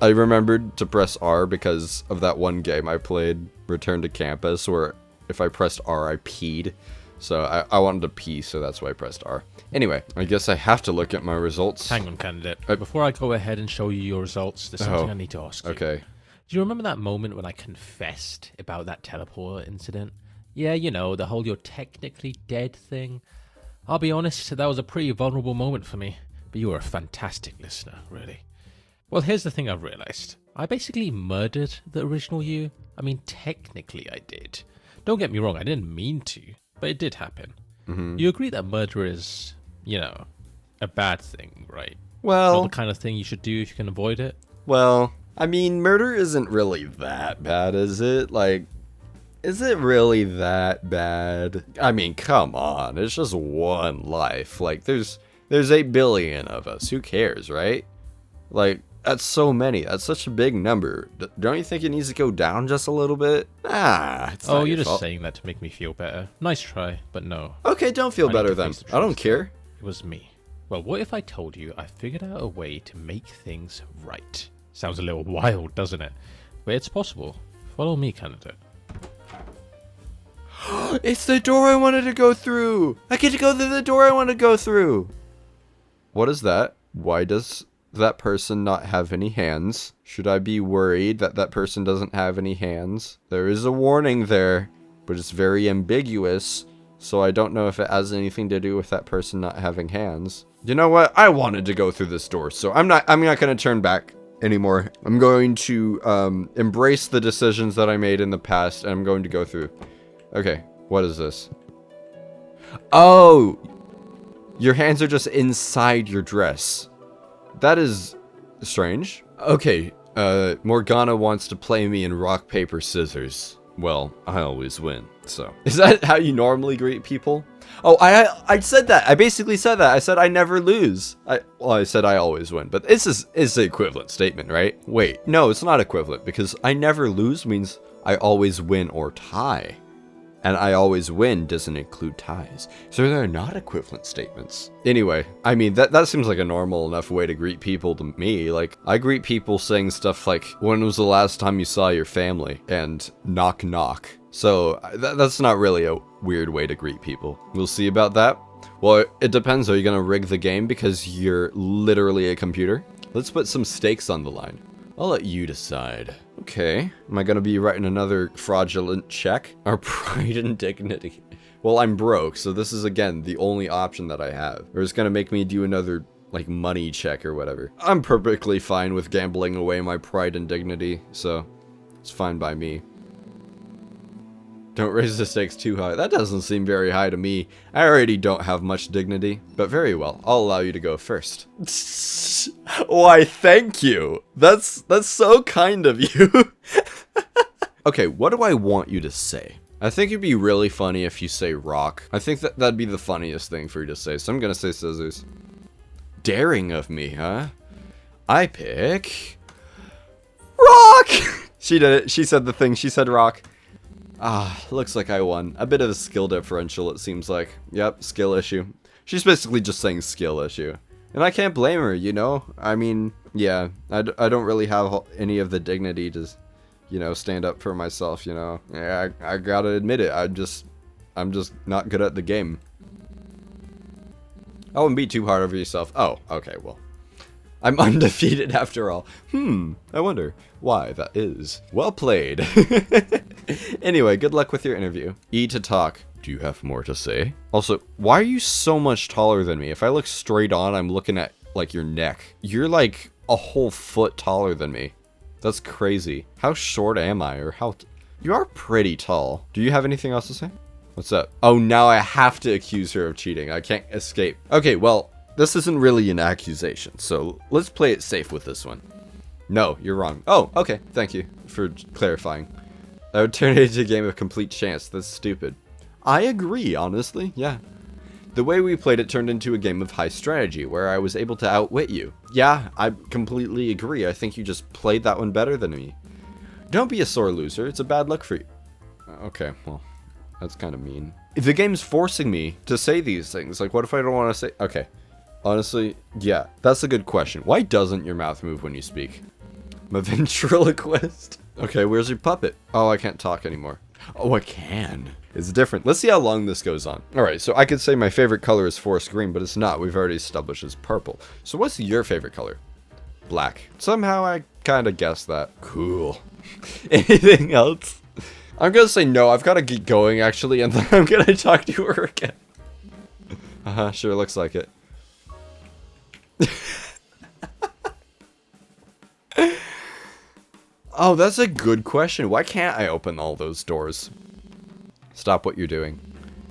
I remembered to press R because of that one game I played, Return to Campus, where if I pressed R, I peed. So I wanted to pee, so that's why I pressed R. Anyway, I guess I have to look at my results. Hang on, candidate. Before I go ahead and show you your results, there's something I need to ask you. Okay. Do you remember that moment when I confessed about that teleporter incident? Yeah, you know, the whole "you're technically dead" thing. I'll be honest, that was a pretty vulnerable moment for me. But you were a fantastic listener, really. Well, here's the thing I've realized. I basically murdered the original you. I mean, technically I did. Don't get me wrong, I didn't mean to, but it did happen. Mm-hmm. You agree that murder is, you know, a bad thing, right? Well... Not the kind of thing you should do if you can avoid it? Well... I mean, murder isn't really that bad, is it? Like, is it really that bad? I mean, come on. It's just one life. Like, there's 8 billion of us. Who cares, right? Like, That's so many. That's such a big number. Don't you think it needs to go down just a little bit? It's Oh, not you're your just fault. saying that to make me feel better. Nice try, but no. Okay, don't feel I need better to then. face the I don't truth. care. It was me. Well, what if I told you I figured out a way to make things right? Sounds a little wild, doesn't it? But it's possible. Follow me, candidate. It's the door I wanted to go through. I get to go through the door I want to go through. What is that? Why does that person not have any hands? Should I be worried that that person doesn't have any hands? There is a warning there, but it's very ambiguous, so I don't know if it has anything to do with that person not having hands. You know what? I wanted to go through this door, so I'm not going to turn back anymore. I'm going to embrace the decisions that I made in the past, and I'm going to go through. Okay, what is this? Oh, your hands are just inside your dress. That is strange. Okay, Morgana wants to play me in rock, paper, scissors. Well, I always win, so. Is that how you normally greet people? Oh, I said that. I basically said that. I said I never lose. I said I always win, but this is the equivalent statement, right? Wait, no, it's not equivalent, because I never lose means I always win or tie. And I always win doesn't include ties. So they're not equivalent statements. Anyway, I mean, that seems like a normal enough way to greet people to me. Like, I greet people saying stuff like, when was the last time you saw your family? And knock knock. So that's not really a weird way to greet people. We'll see about that. Well, it depends. Are you going to rig the game because you're literally a computer? Let's put some stakes on the line. I'll let you decide. Okay. Am I gonna be writing another fraudulent check? Our pride and dignity. Well, I'm broke, so this is, again, the only option that I have. Or it's gonna make me do another, like, money check or whatever. I'm perfectly fine with gambling away my pride and dignity, so it's fine by me. Don't raise the stakes too high. That doesn't seem very high to me. I already don't have much dignity. But very well, I'll allow you to go first. Why, thank you. That's so kind of you. Okay, what do I want you to say? I think it'd be really funny if you say rock. I think that'd be the funniest thing for you to say, so I'm gonna say scissors. Daring of me, huh? I pick... rock! She did it. She said the thing. She said rock. Ah, looks like I won. A bit of a skill differential, it seems like. Yep, skill issue. She's basically just saying skill issue. And I can't blame her, you know? I mean, yeah, I don't really have any of the dignity to, you know, stand up for myself, you know? Yeah, I gotta admit it. I'm just not good at the game. I wouldn't be too hard over yourself. Oh, okay, well. I'm undefeated after all. I wonder why that is. Well played. Anyway, good luck with your interview. E to talk. Do you have more to say? Also, why are you so much taller than me? If I look straight on, I'm looking at, like, your neck. You're, like, a whole foot taller than me. That's crazy. How short am I? Or how... You are pretty tall. Do you have anything else to say? What's up? Oh, now I have to accuse her of cheating. I can't escape. Okay, well... This isn't really an accusation, so let's play it safe with this one. No, you're wrong. Oh, okay. Thank you for clarifying. That would turn it into a game of complete chance. That's stupid. I agree, honestly. Yeah. The way we played it turned into a game of high strategy, where I was able to outwit you. Yeah, I completely agree. I think you just played that one better than me. Don't be a sore loser. It's a bad look for you. Okay, well, that's kind of mean. If the game's forcing me to say these things, like, what if I don't want to say... Okay. Honestly, yeah, that's a good question. Why doesn't your mouth move when you speak? I'm a ventriloquist. Okay, where's your puppet? Oh, I can't talk anymore. Oh, I can. It's different. Let's see how long this goes on. Alright, so I could say my favorite color is forest green, but it's not. We've already established it's purple. So what's your favorite color? Black. Somehow I kind of guessed that. Cool. Anything else? I'm gonna say no. I've got to get going, actually, and then I'm gonna talk to her again. Sure looks like it. Oh, that's a good question. Why can't I open all those doors? Stop what you're doing.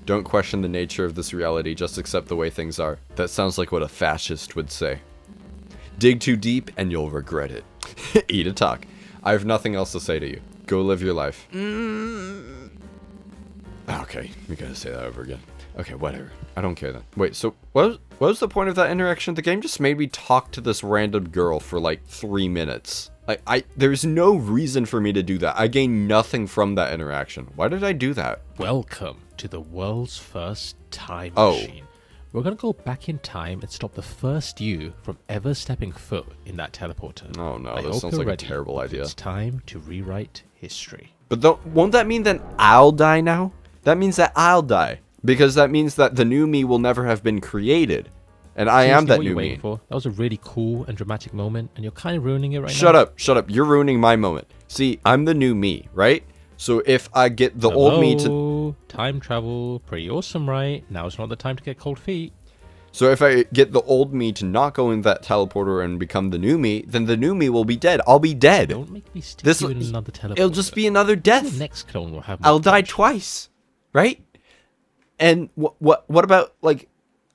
Don't question the nature of this reality, just accept the way things are. That sounds like what a fascist would say. Dig too deep and you'll regret it. Eat a talk. I have nothing else to say to you. Go live your life. Okay, we gotta say that over again. Okay, whatever. I don't care then. Wait, so what What was the point of that interaction? The game just made me talk to this random girl for like 3 minutes. There's no reason for me to do that. I gained nothing from that interaction. Why did I do that? Welcome to the world's first time Oh. machine. We're going to go back in time and stop the first you from ever stepping foot in that teleporter. Oh no, I this hope sounds you're like a ready, terrible because idea. It's time to rewrite history. But won't that mean that I'll die now? That means that I'll die. Because that means that the new me will never have been created. And I am Seriously, that what are you new waiting me. for? That was a really cool and dramatic moment, and you're kind of ruining it right now. Shut up. You're ruining my moment. See, I'm the new me, right? So if I get the old me to... Hello? Time travel, pretty awesome, right? Now's not the time to get cold feet. So if I get the old me to not go in that teleporter and become the new me, then the new me will be dead. I'll be dead. Don't make me stick This you in another teleporter. It'll just be another The death. next clone will have more I'll die punch. twice, right? And what about like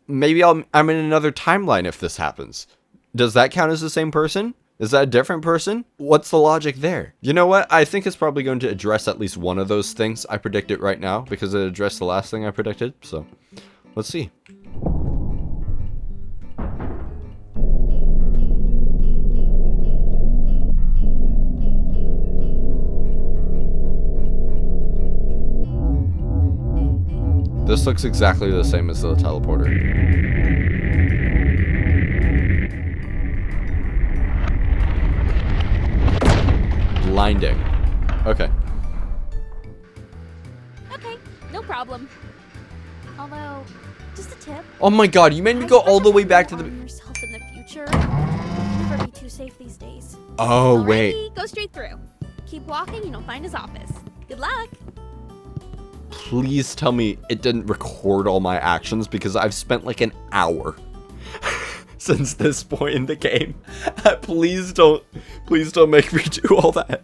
maybe I'm in another timeline if this happens? Does that count as the same person? Is that a different person? What's the logic there? You know what? I think it's probably going to address at least one of those things. I predict it right now because it addressed the last thing I predicted. So let's see. This looks exactly the same as the teleporter. Blinding. Okay. Okay, no problem. Although, just a tip. Oh my god, you made me go all the way back to the... Yourself in the future. You can never be too safe these days. Oh, wait. Alrighty, go straight through. Keep walking and you'll find his office. Good luck. Please tell me it didn't record all my actions because I've spent like an hour since this point in the game. Please don't make me do all that.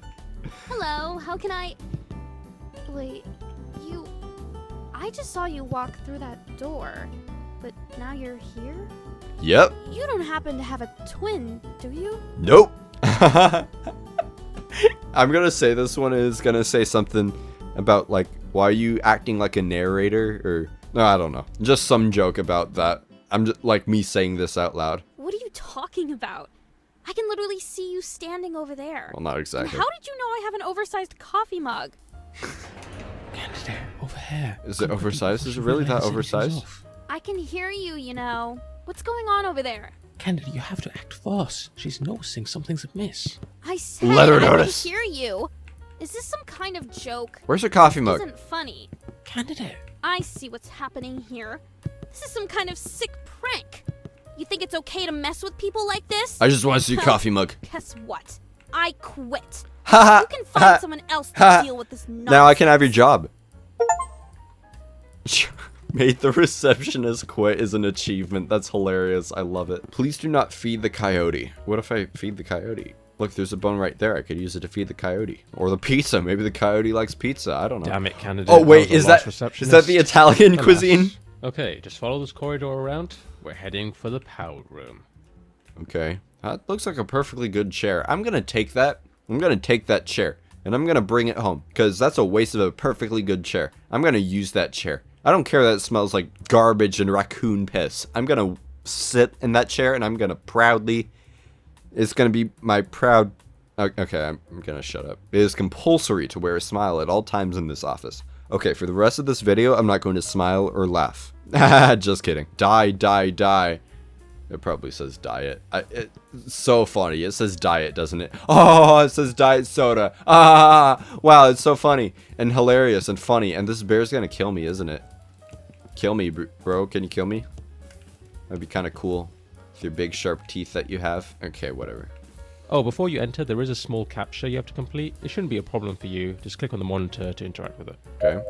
Hello, how can I... Wait, you... I just saw you walk through that door, but now you're here? Yep. You don't happen to have a twin, do you? Nope. I'm gonna say this one is gonna say something about like, why are you acting like a narrator? Or, no, I don't know. Just some joke about that. I'm just like me saying this out loud. What are you talking about? I can literally see you standing over there. Well, not And exactly. how did you know I have an oversized coffee mug? Candida, over here. Is it Come quickly oversized? before Is she it really that realizes anything's oversized? off. I can hear you, you know. What's going on over there? Candida, you have to act fast. She's noticing something's amiss. I said Let her I notice. can hear you. Is this some kind of joke? Where's her coffee mug? Isn't funny. Candida. I see what's happening here. This is some kind of sick prank. You think it's okay to mess with people like this? I just want to see your coffee mug. Guess what? I quit. Ha You can find someone else to deal with this nonsense. Now I can have your job. Made the receptionist quit is an achievement. That's hilarious. I love it. Please do not feed the coyote. What if I feed the coyote? Look, there's a bone right there. I could use it to feed the coyote. Or the pizza. Maybe the coyote likes pizza. I don't know. Damn it, Candida. Oh, wait. was Is the last that the receptionist. Italian Alas. cuisine? Okay, just follow this corridor around. We're heading for the power room. Okay. That looks like a perfectly good chair. I'm going to take that. I'm going to take that chair. And I'm going to bring it home. Because that's a waste of a perfectly good chair. I'm going to use that chair. I don't care that it smells like garbage and raccoon piss. I'm going to sit in that chair and I'm going to proudly... It's going to be my proud... Okay, I'm going to shut up. It is compulsory to wear a smile at all times in this office. Okay, for the rest of this video, I'm not going to smile or laugh. Just kidding. Die, die, die. It probably says diet. It's so funny. It says diet, doesn't it? Oh, it says diet soda. Ah, wow, it's so funny and hilarious and funny. And this bear's gonna kill me, isn't it? Kill me, bro. Can you kill me? That'd be kind of cool. With your big sharp teeth that you have. Okay, whatever. Oh, before you enter, there is a small captcha you have to complete. It shouldn't be a problem for you. Just click on the monitor to interact with it. Okay.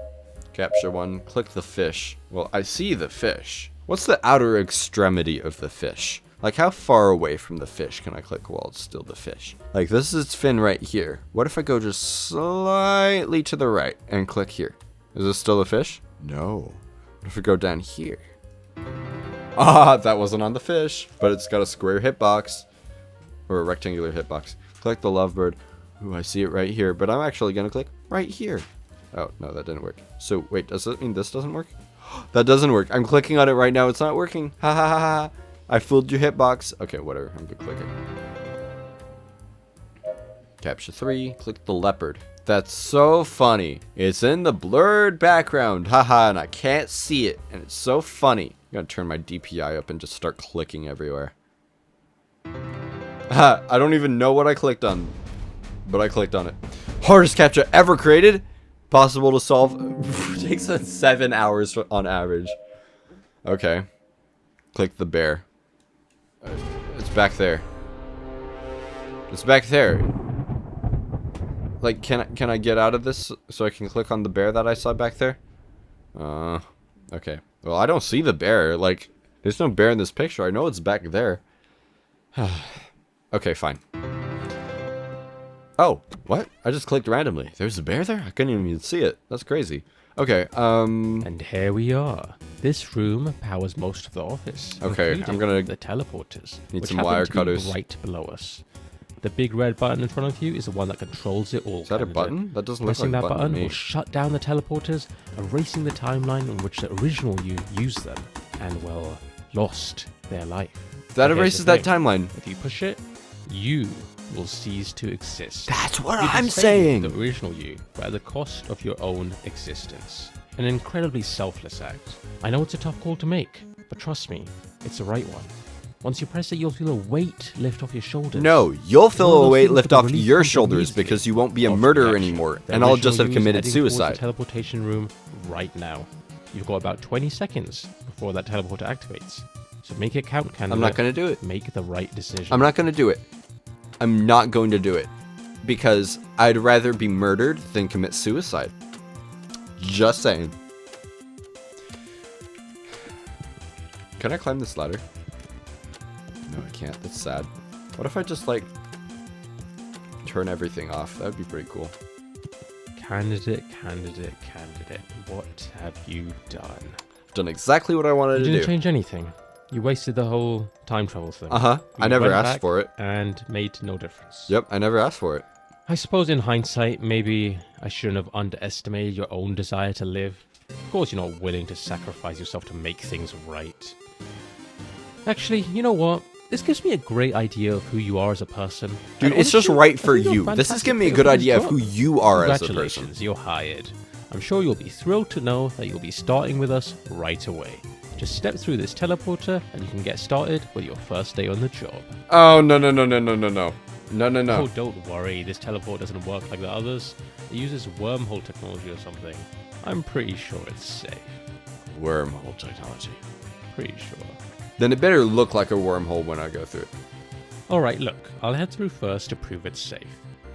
Capture one. Click the fish. Well, I see the fish. What's the outer extremity of the fish? Like, how far away from the fish can I click while it's still the fish? Like, this is its fin right here. What if I go just slightly to the right and click here? Is this still the fish? No. What if we go down here? Ah, that wasn't on the fish, but it's got a square hitbox. Or a rectangular hitbox. Click the lovebird. Ooh, I see it right here, but I'm actually gonna click right here. Oh, no, that didn't work. So, wait, does that mean this doesn't work? That doesn't work. I'm clicking on it right now. It's not working. Ha ha ha ha. I fooled your hitbox. Okay, whatever. I'm good clicking. Capture 3. Click the leopard. That's so funny. It's in the blurred background. Haha, and I can't see it. And it's so funny. I'm gonna turn my DPI up and just start clicking everywhere. Ha! I don't even know what I clicked on. But I clicked on it. Hardest captcha ever created. Possible to solve. Takes us 7 hours on average. Okay. Click the bear. It's back there. It's back there. Like, can I get out of this so I can click on the bear that I saw back there? Okay. Well, I don't see the bear. Like, there's no bear in this picture. I know it's back there. Okay, fine. Oh, what? I just clicked randomly. There's a bear there? I couldn't even see it. That's crazy. Okay, And here we are. This room powers most of the office. Okay, I'm including gonna the teleporters, need which some happen wire to be cutters. right below us. The big red button in front of you is the one that controls it all. Is that a candidate. button? That doesn't look Pressing like a that button to button me. will shut down the teleporters, erasing the timeline in which the original you used them and, well, lost their life. That But here's erases the that thing. timeline. If you push it, you will cease to exist. That's what You can I'm save saying. the original you, but at the cost of your own existence. An incredibly selfless act. I know it's a tough call to make, but trust me, it's the right one. Once you press it, you'll feel a weight lift off your shoulders. No, you'll One feel of a those weight things lift where off the relief your comes shoulders immediately because you won't be a of murderer reaction. anymore, The and I'll just original have you is committed heading towards suicide. the teleportation room right now. You've got about 20 seconds before that teleporter activates. So make it count, candidate. I'm not gonna do it. Make the right decision. I'm not gonna do it. I'm not going to do it. Because I'd rather be murdered than commit suicide. Just saying. Can I climb this ladder? No, I can't. That's sad. What if I just, like, turn everything off? That would be pretty cool. Candidate, what have you done? I've done exactly what I wanted You to didn't do. change anything. You wasted the whole time travel thing. Uh-huh. I You never went asked back for it. And made no difference. Yep, I never asked for it. I suppose in hindsight, maybe I shouldn't have underestimated your own desire to live. Of course you're not willing to sacrifice yourself to make things right. Actually, you know what? This gives me a great idea of who you are as a person. Dude, And it's just honestly, right I for think you're you. This is fantastic giving me a fit good for this idea of job. who you are as a person. Congratulations, you're hired. I'm sure you'll be thrilled to know that you'll be starting with us right away. Just step through this teleporter and you can get started with your first day on the job. Oh, no, no, no, no, no, no, no. No, no, no. Oh, don't worry, this teleport doesn't work like the others. It uses wormhole technology or something. I'm pretty sure it's safe. Wormhole technology. Pretty sure. Then it better look like a wormhole when I go through it. Alright, look, I'll head through first to prove it's safe.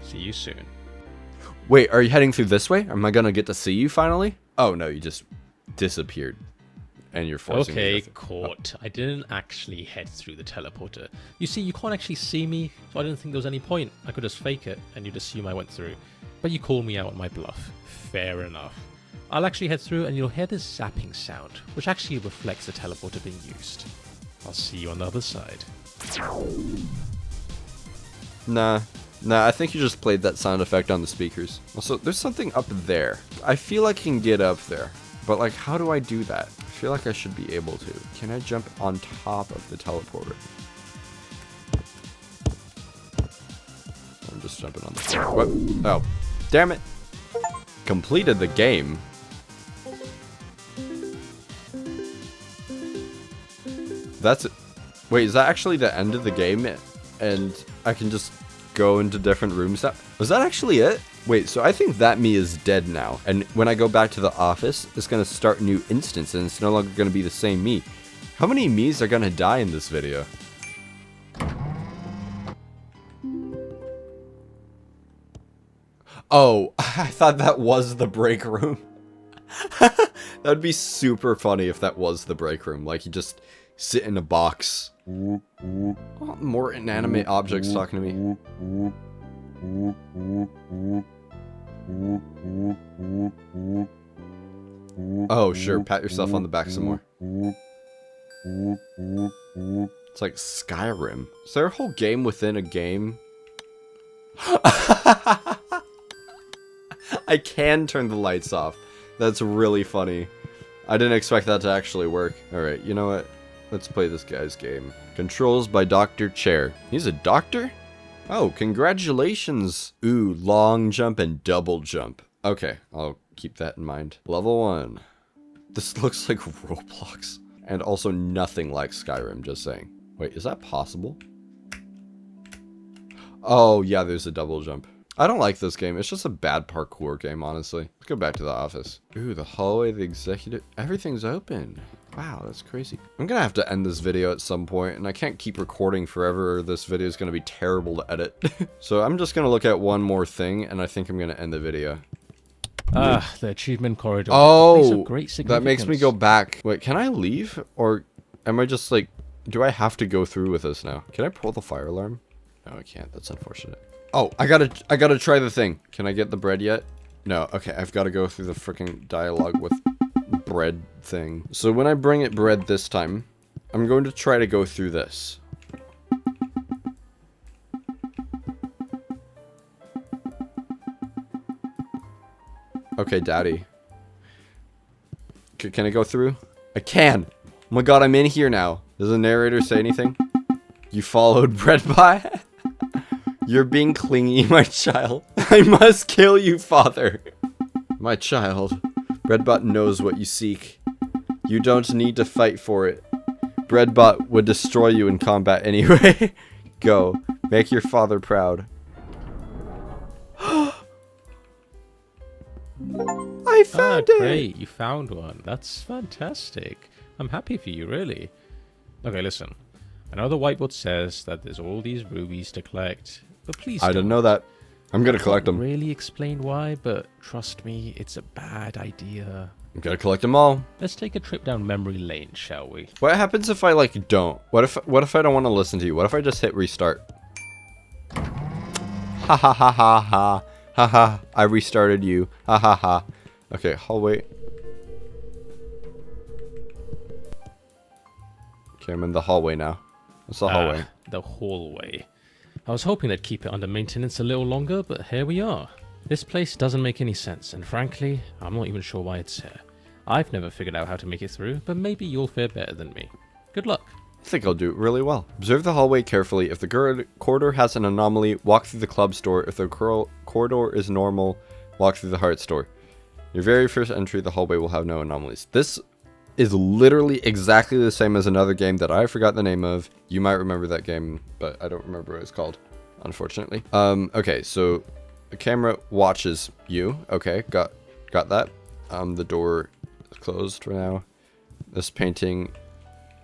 See you soon. Wait, are you heading through this way? Am I gonna get to see you finally? Oh no, you just disappeared. And you're forcing me Okay, to go caught. I didn't actually head through the teleporter. You see, you can't actually see me, so I didn't think there was any point. I could just fake it, and you'd assume I went through. But you called me out on my bluff. Fair enough. I'll actually head through, and you'll hear this zapping sound, which actually reflects the teleporter being used. I'll see you on the other side. Nah, I think you just played that sound effect on the speakers. Also, there's something up there. I feel I can get up there, but like, how do I do that? I feel like I should be able to. Can I jump on top of the teleporter? I'm just jumping on the floor. What? Oh, damn it. Completed the game. That's it. Wait, is that actually the end of the game? And I can just go into different rooms? Was that actually it? Wait, so I think that me is dead now. And when I go back to the office, it's going to start a new instance and it's no longer going to be the same me. How many me's are going to die in this video? Oh, I thought that was the break room. That would be super funny if that was the break room. Like, you just sit in a box. Oh, more inanimate objects talking to me. Oh, sure. Pat yourself on the back some more. It's like Skyrim. Is there a whole game within a game? I can turn the lights off. That's really funny. I didn't expect that to actually work. Alright, you know what? Let's play this guy's game. Controls by Dr. Chair. He's a doctor? Oh, congratulations. Ooh, long jump and double jump. Okay, I'll keep that in mind. Level 1. This looks like Roblox. And also nothing like Skyrim, just saying. Wait, is that possible? Oh, yeah, there's a double jump. I don't like this game. It's just a bad parkour game, honestly. Let's go back to the office. Ooh, the hallway, the executive... Everything's open. Wow, that's crazy. I'm gonna have to end this video at some point, and I can't keep recording forever or this video is gonna be terrible to edit. So I'm just gonna look at one more thing, and I think I'm gonna end the video. Ah, the achievement corridor. Oh, great that makes me go back. Wait, can I leave? Or am I just like... Do I have to go through with this now? Can I pull the fire alarm? No, I can't. That's unfortunate. Oh, I gotta try the thing. Can I get the bread yet? No. Okay, I've got to go through the freaking dialogue with bread thing. So when I bring it bread this time, I'm going to try to go through this. Okay, daddy. Can I go through? I can! Oh my god, I'm in here now. Does the narrator say anything? You followed bread by? You're being clingy, my child. I must kill you, father. My child. Breadbot knows what you seek. You don't need to fight for it. Breadbot would destroy you in combat anyway. Go. Make your father proud. I found it! Great, you found one. That's fantastic. I'm happy for you, really. Okay, listen. I know the whiteboard says that there's all these rubies to collect, but please I didn't know that. I'm gonna collect them. Really explain why, but trust me, it's a bad idea. I'm gonna collect them all. Let's take a trip down memory lane, shall we? What happens if I like don't? What if I don't want to listen to you? What if I just hit restart? Ha ha ha ha ha ha ha! I restarted you. Ha ha ha. Okay, hallway. Okay, I'm in the hallway now. What's the hallway? The hallway. I was hoping they'd keep it under maintenance a little longer, but here we are. This place doesn't make any sense, and frankly, I'm not even sure why it's here. I've never figured out how to make it through, but maybe you'll fare better than me. Good luck. I think I'll do it really well. Observe the hallway carefully. If the corridor has an anomaly, walk through the club store. If the corridor is normal, walk through the heart store. Your very first entry, the hallway will have no anomalies. This is literally exactly the same as another game that I forgot the name of. You might remember that game, but I don't remember what it's called, unfortunately. Okay, so the camera watches you. Okay, got that. The door is closed for now. This painting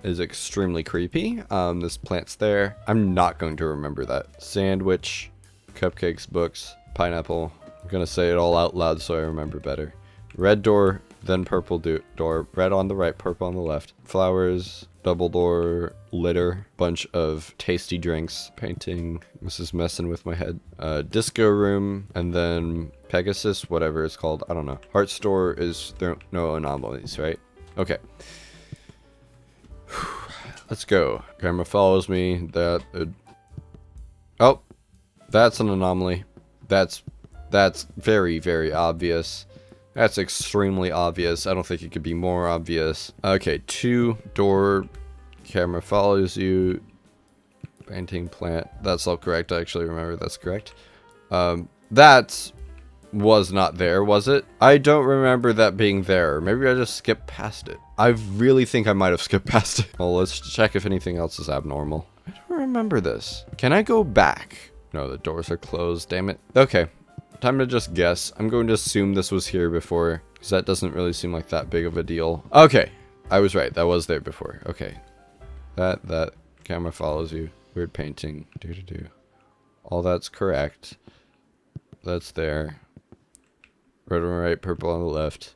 is extremely creepy. This plant's there. I'm not going to remember that. Sandwich, cupcakes, books, pineapple. I'm gonna say it all out loud so I remember better. Red door, then purple door. Red on the right, purple on the left. Flowers, double door, litter, bunch of tasty drinks. Painting. This is messing with my head. Disco room, and then Pegasus, whatever it's called. I don't know. Heart store is there no anomalies, right? Okay. Let's go. Camera follows me. Oh, that's an anomaly. That's very, very obvious. That's extremely obvious. I don't think it could be more obvious. Okay, 2 door. Camera follows you. Painting plant. That's all correct. I actually remember that's correct. That was not there, was it? I don't remember that being there. Maybe I just skipped past it. I really think I might have skipped past it. Well, let's check if anything else is abnormal. I don't remember this. Can I go back? No, the doors are closed. Damn it. Okay. Time to just guess. I'm going to assume this was here before, because that doesn't really seem like that big of a deal. Okay. I was right. That was there before. Okay. That camera follows you. Weird painting. All that's correct. That's there. Red on the right, purple on the left.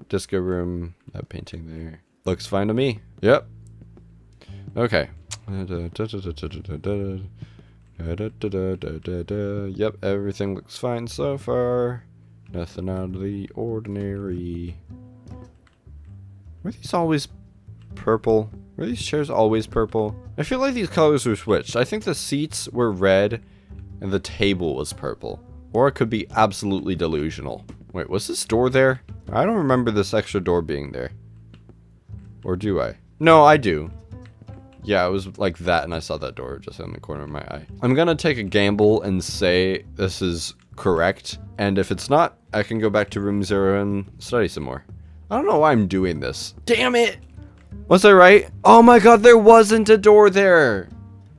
Disco room. That painting there. Looks fine to me. Yep. Okay. Yep, everything looks fine so far. Nothing out of the ordinary. Were these always purple? Were these chairs always purple? I feel like these colors were switched. I think the seats were red and the table was purple. Or it could be absolutely delusional. Wait, was this door there? I don't remember this extra door being there. Or do I? No, I do. Yeah, it was like that, and I saw that door just in the corner of my eye. I'm gonna take a gamble and say this is correct, and if it's not, I can go back to room 0 and study some more. I don't know why I'm doing this. Damn it! Was I right? Oh my god, there wasn't a door there!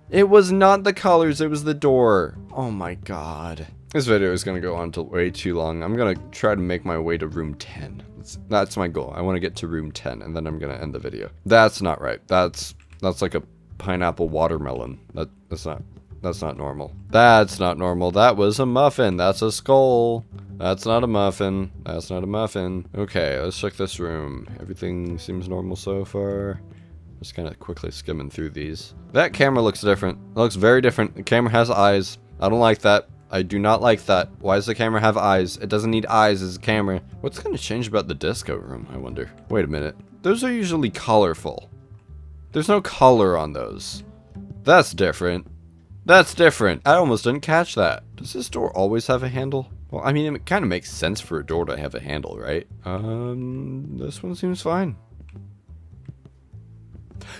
It was not the colors, it was the door. Oh my god. This video is gonna go on till way too long. I'm gonna try to make my way to room 10. That's my goal. I want to get to room 10, and then I'm gonna end the video. That's not right. That's like a pineapple watermelon. That's not normal. That's not normal. That was a muffin. That's a skull. That's not a muffin. That's not a muffin. Okay, let's check this room. Everything seems normal so far. Just kind of quickly skimming through these. That camera looks different. It looks very different. The camera has eyes. I don't like that. I do not like that. Why does the camera have eyes? It doesn't need eyes as a camera. What's going to change about the disco room, I wonder? Wait a minute. Those are usually colorful. There's no color on those. That's different. That's different. I almost didn't catch that. Does this door always have a handle? Well, I mean, it kind of makes sense for a door to have a handle, right? This one seems fine.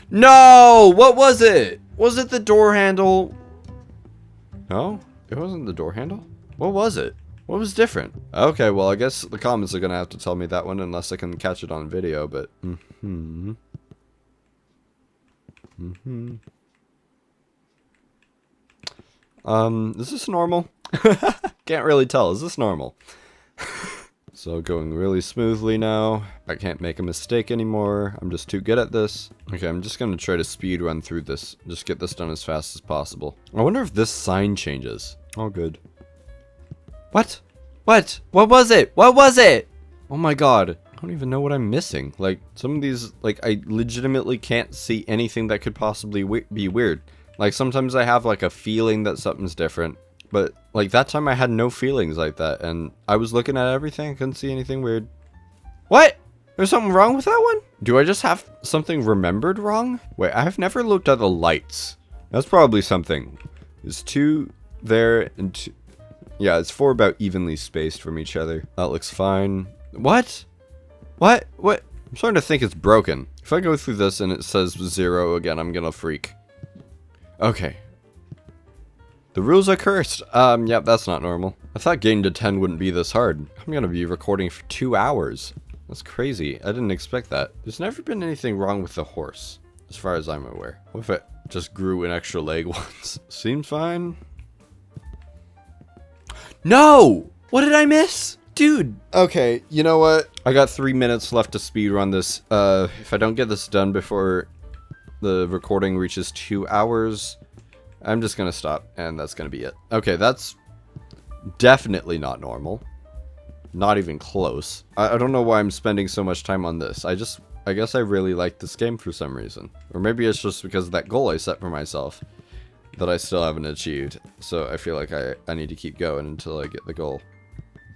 No! What was it? Was it the door handle? No? It wasn't the door handle? What was it? What was different? Okay, well, I guess the comments are gonna have to tell me that one unless I can catch it on video, but... Is this normal? Can't really tell. Is this normal? So going really smoothly now. I can't make a mistake anymore. I'm just too good at this. Okay, I'm just gonna try to speed run through this. Just get this done as fast as possible. I wonder if this sign changes. All good. What? What? What was it? What was it? Oh my god. I don't even know what I'm missing. Like, some of these, like, I legitimately can't see anything that could possibly be weird. Like, sometimes I have, like, a feeling that something's different. But, like, that time I had no feelings like that. And I was looking at everything. I couldn't see anything weird. What? There's something wrong with that one? Do I just have something remembered wrong? Wait, I've never looked at the lights. That's probably something. There's 2 there and 2. Yeah, it's 4 about evenly spaced from each other. That looks fine. What? What? What? I'm starting to think it's broken. If I go through this and it says 0 again, I'm gonna freak. Okay. The rules are cursed. Yeah, that's not normal. I thought getting to 10 wouldn't be this hard. I'm gonna be recording for 2 hours. That's crazy. I didn't expect that. There's never been anything wrong with the horse, as far as I'm aware. What if it just grew an extra leg once? Seems fine. No! What did I miss? Dude. Okay, you know what? I got 3 minutes left to speedrun this. If I don't get this done before the recording reaches 2 hours, I'm just gonna stop, and that's gonna be it. Okay, that's definitely not normal. Not even close. I don't know why I'm spending so much time on this. I guess I really like this game for some reason. Or maybe it's just because of that goal I set for myself that I still haven't achieved. So I feel like I need to keep going until I get the goal.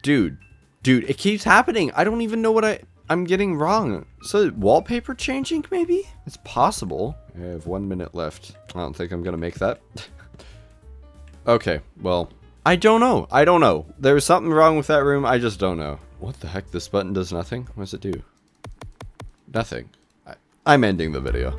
Dude, it keeps happening. I don't even know what I'm getting wrong. So wallpaper changing, maybe? It's possible. I have 1 minute left. I don't think I'm gonna make that. Okay, well, I don't know. There's something wrong with that room. I just don't know. What the heck? This button does nothing? What does it do? Nothing. I'm ending the video.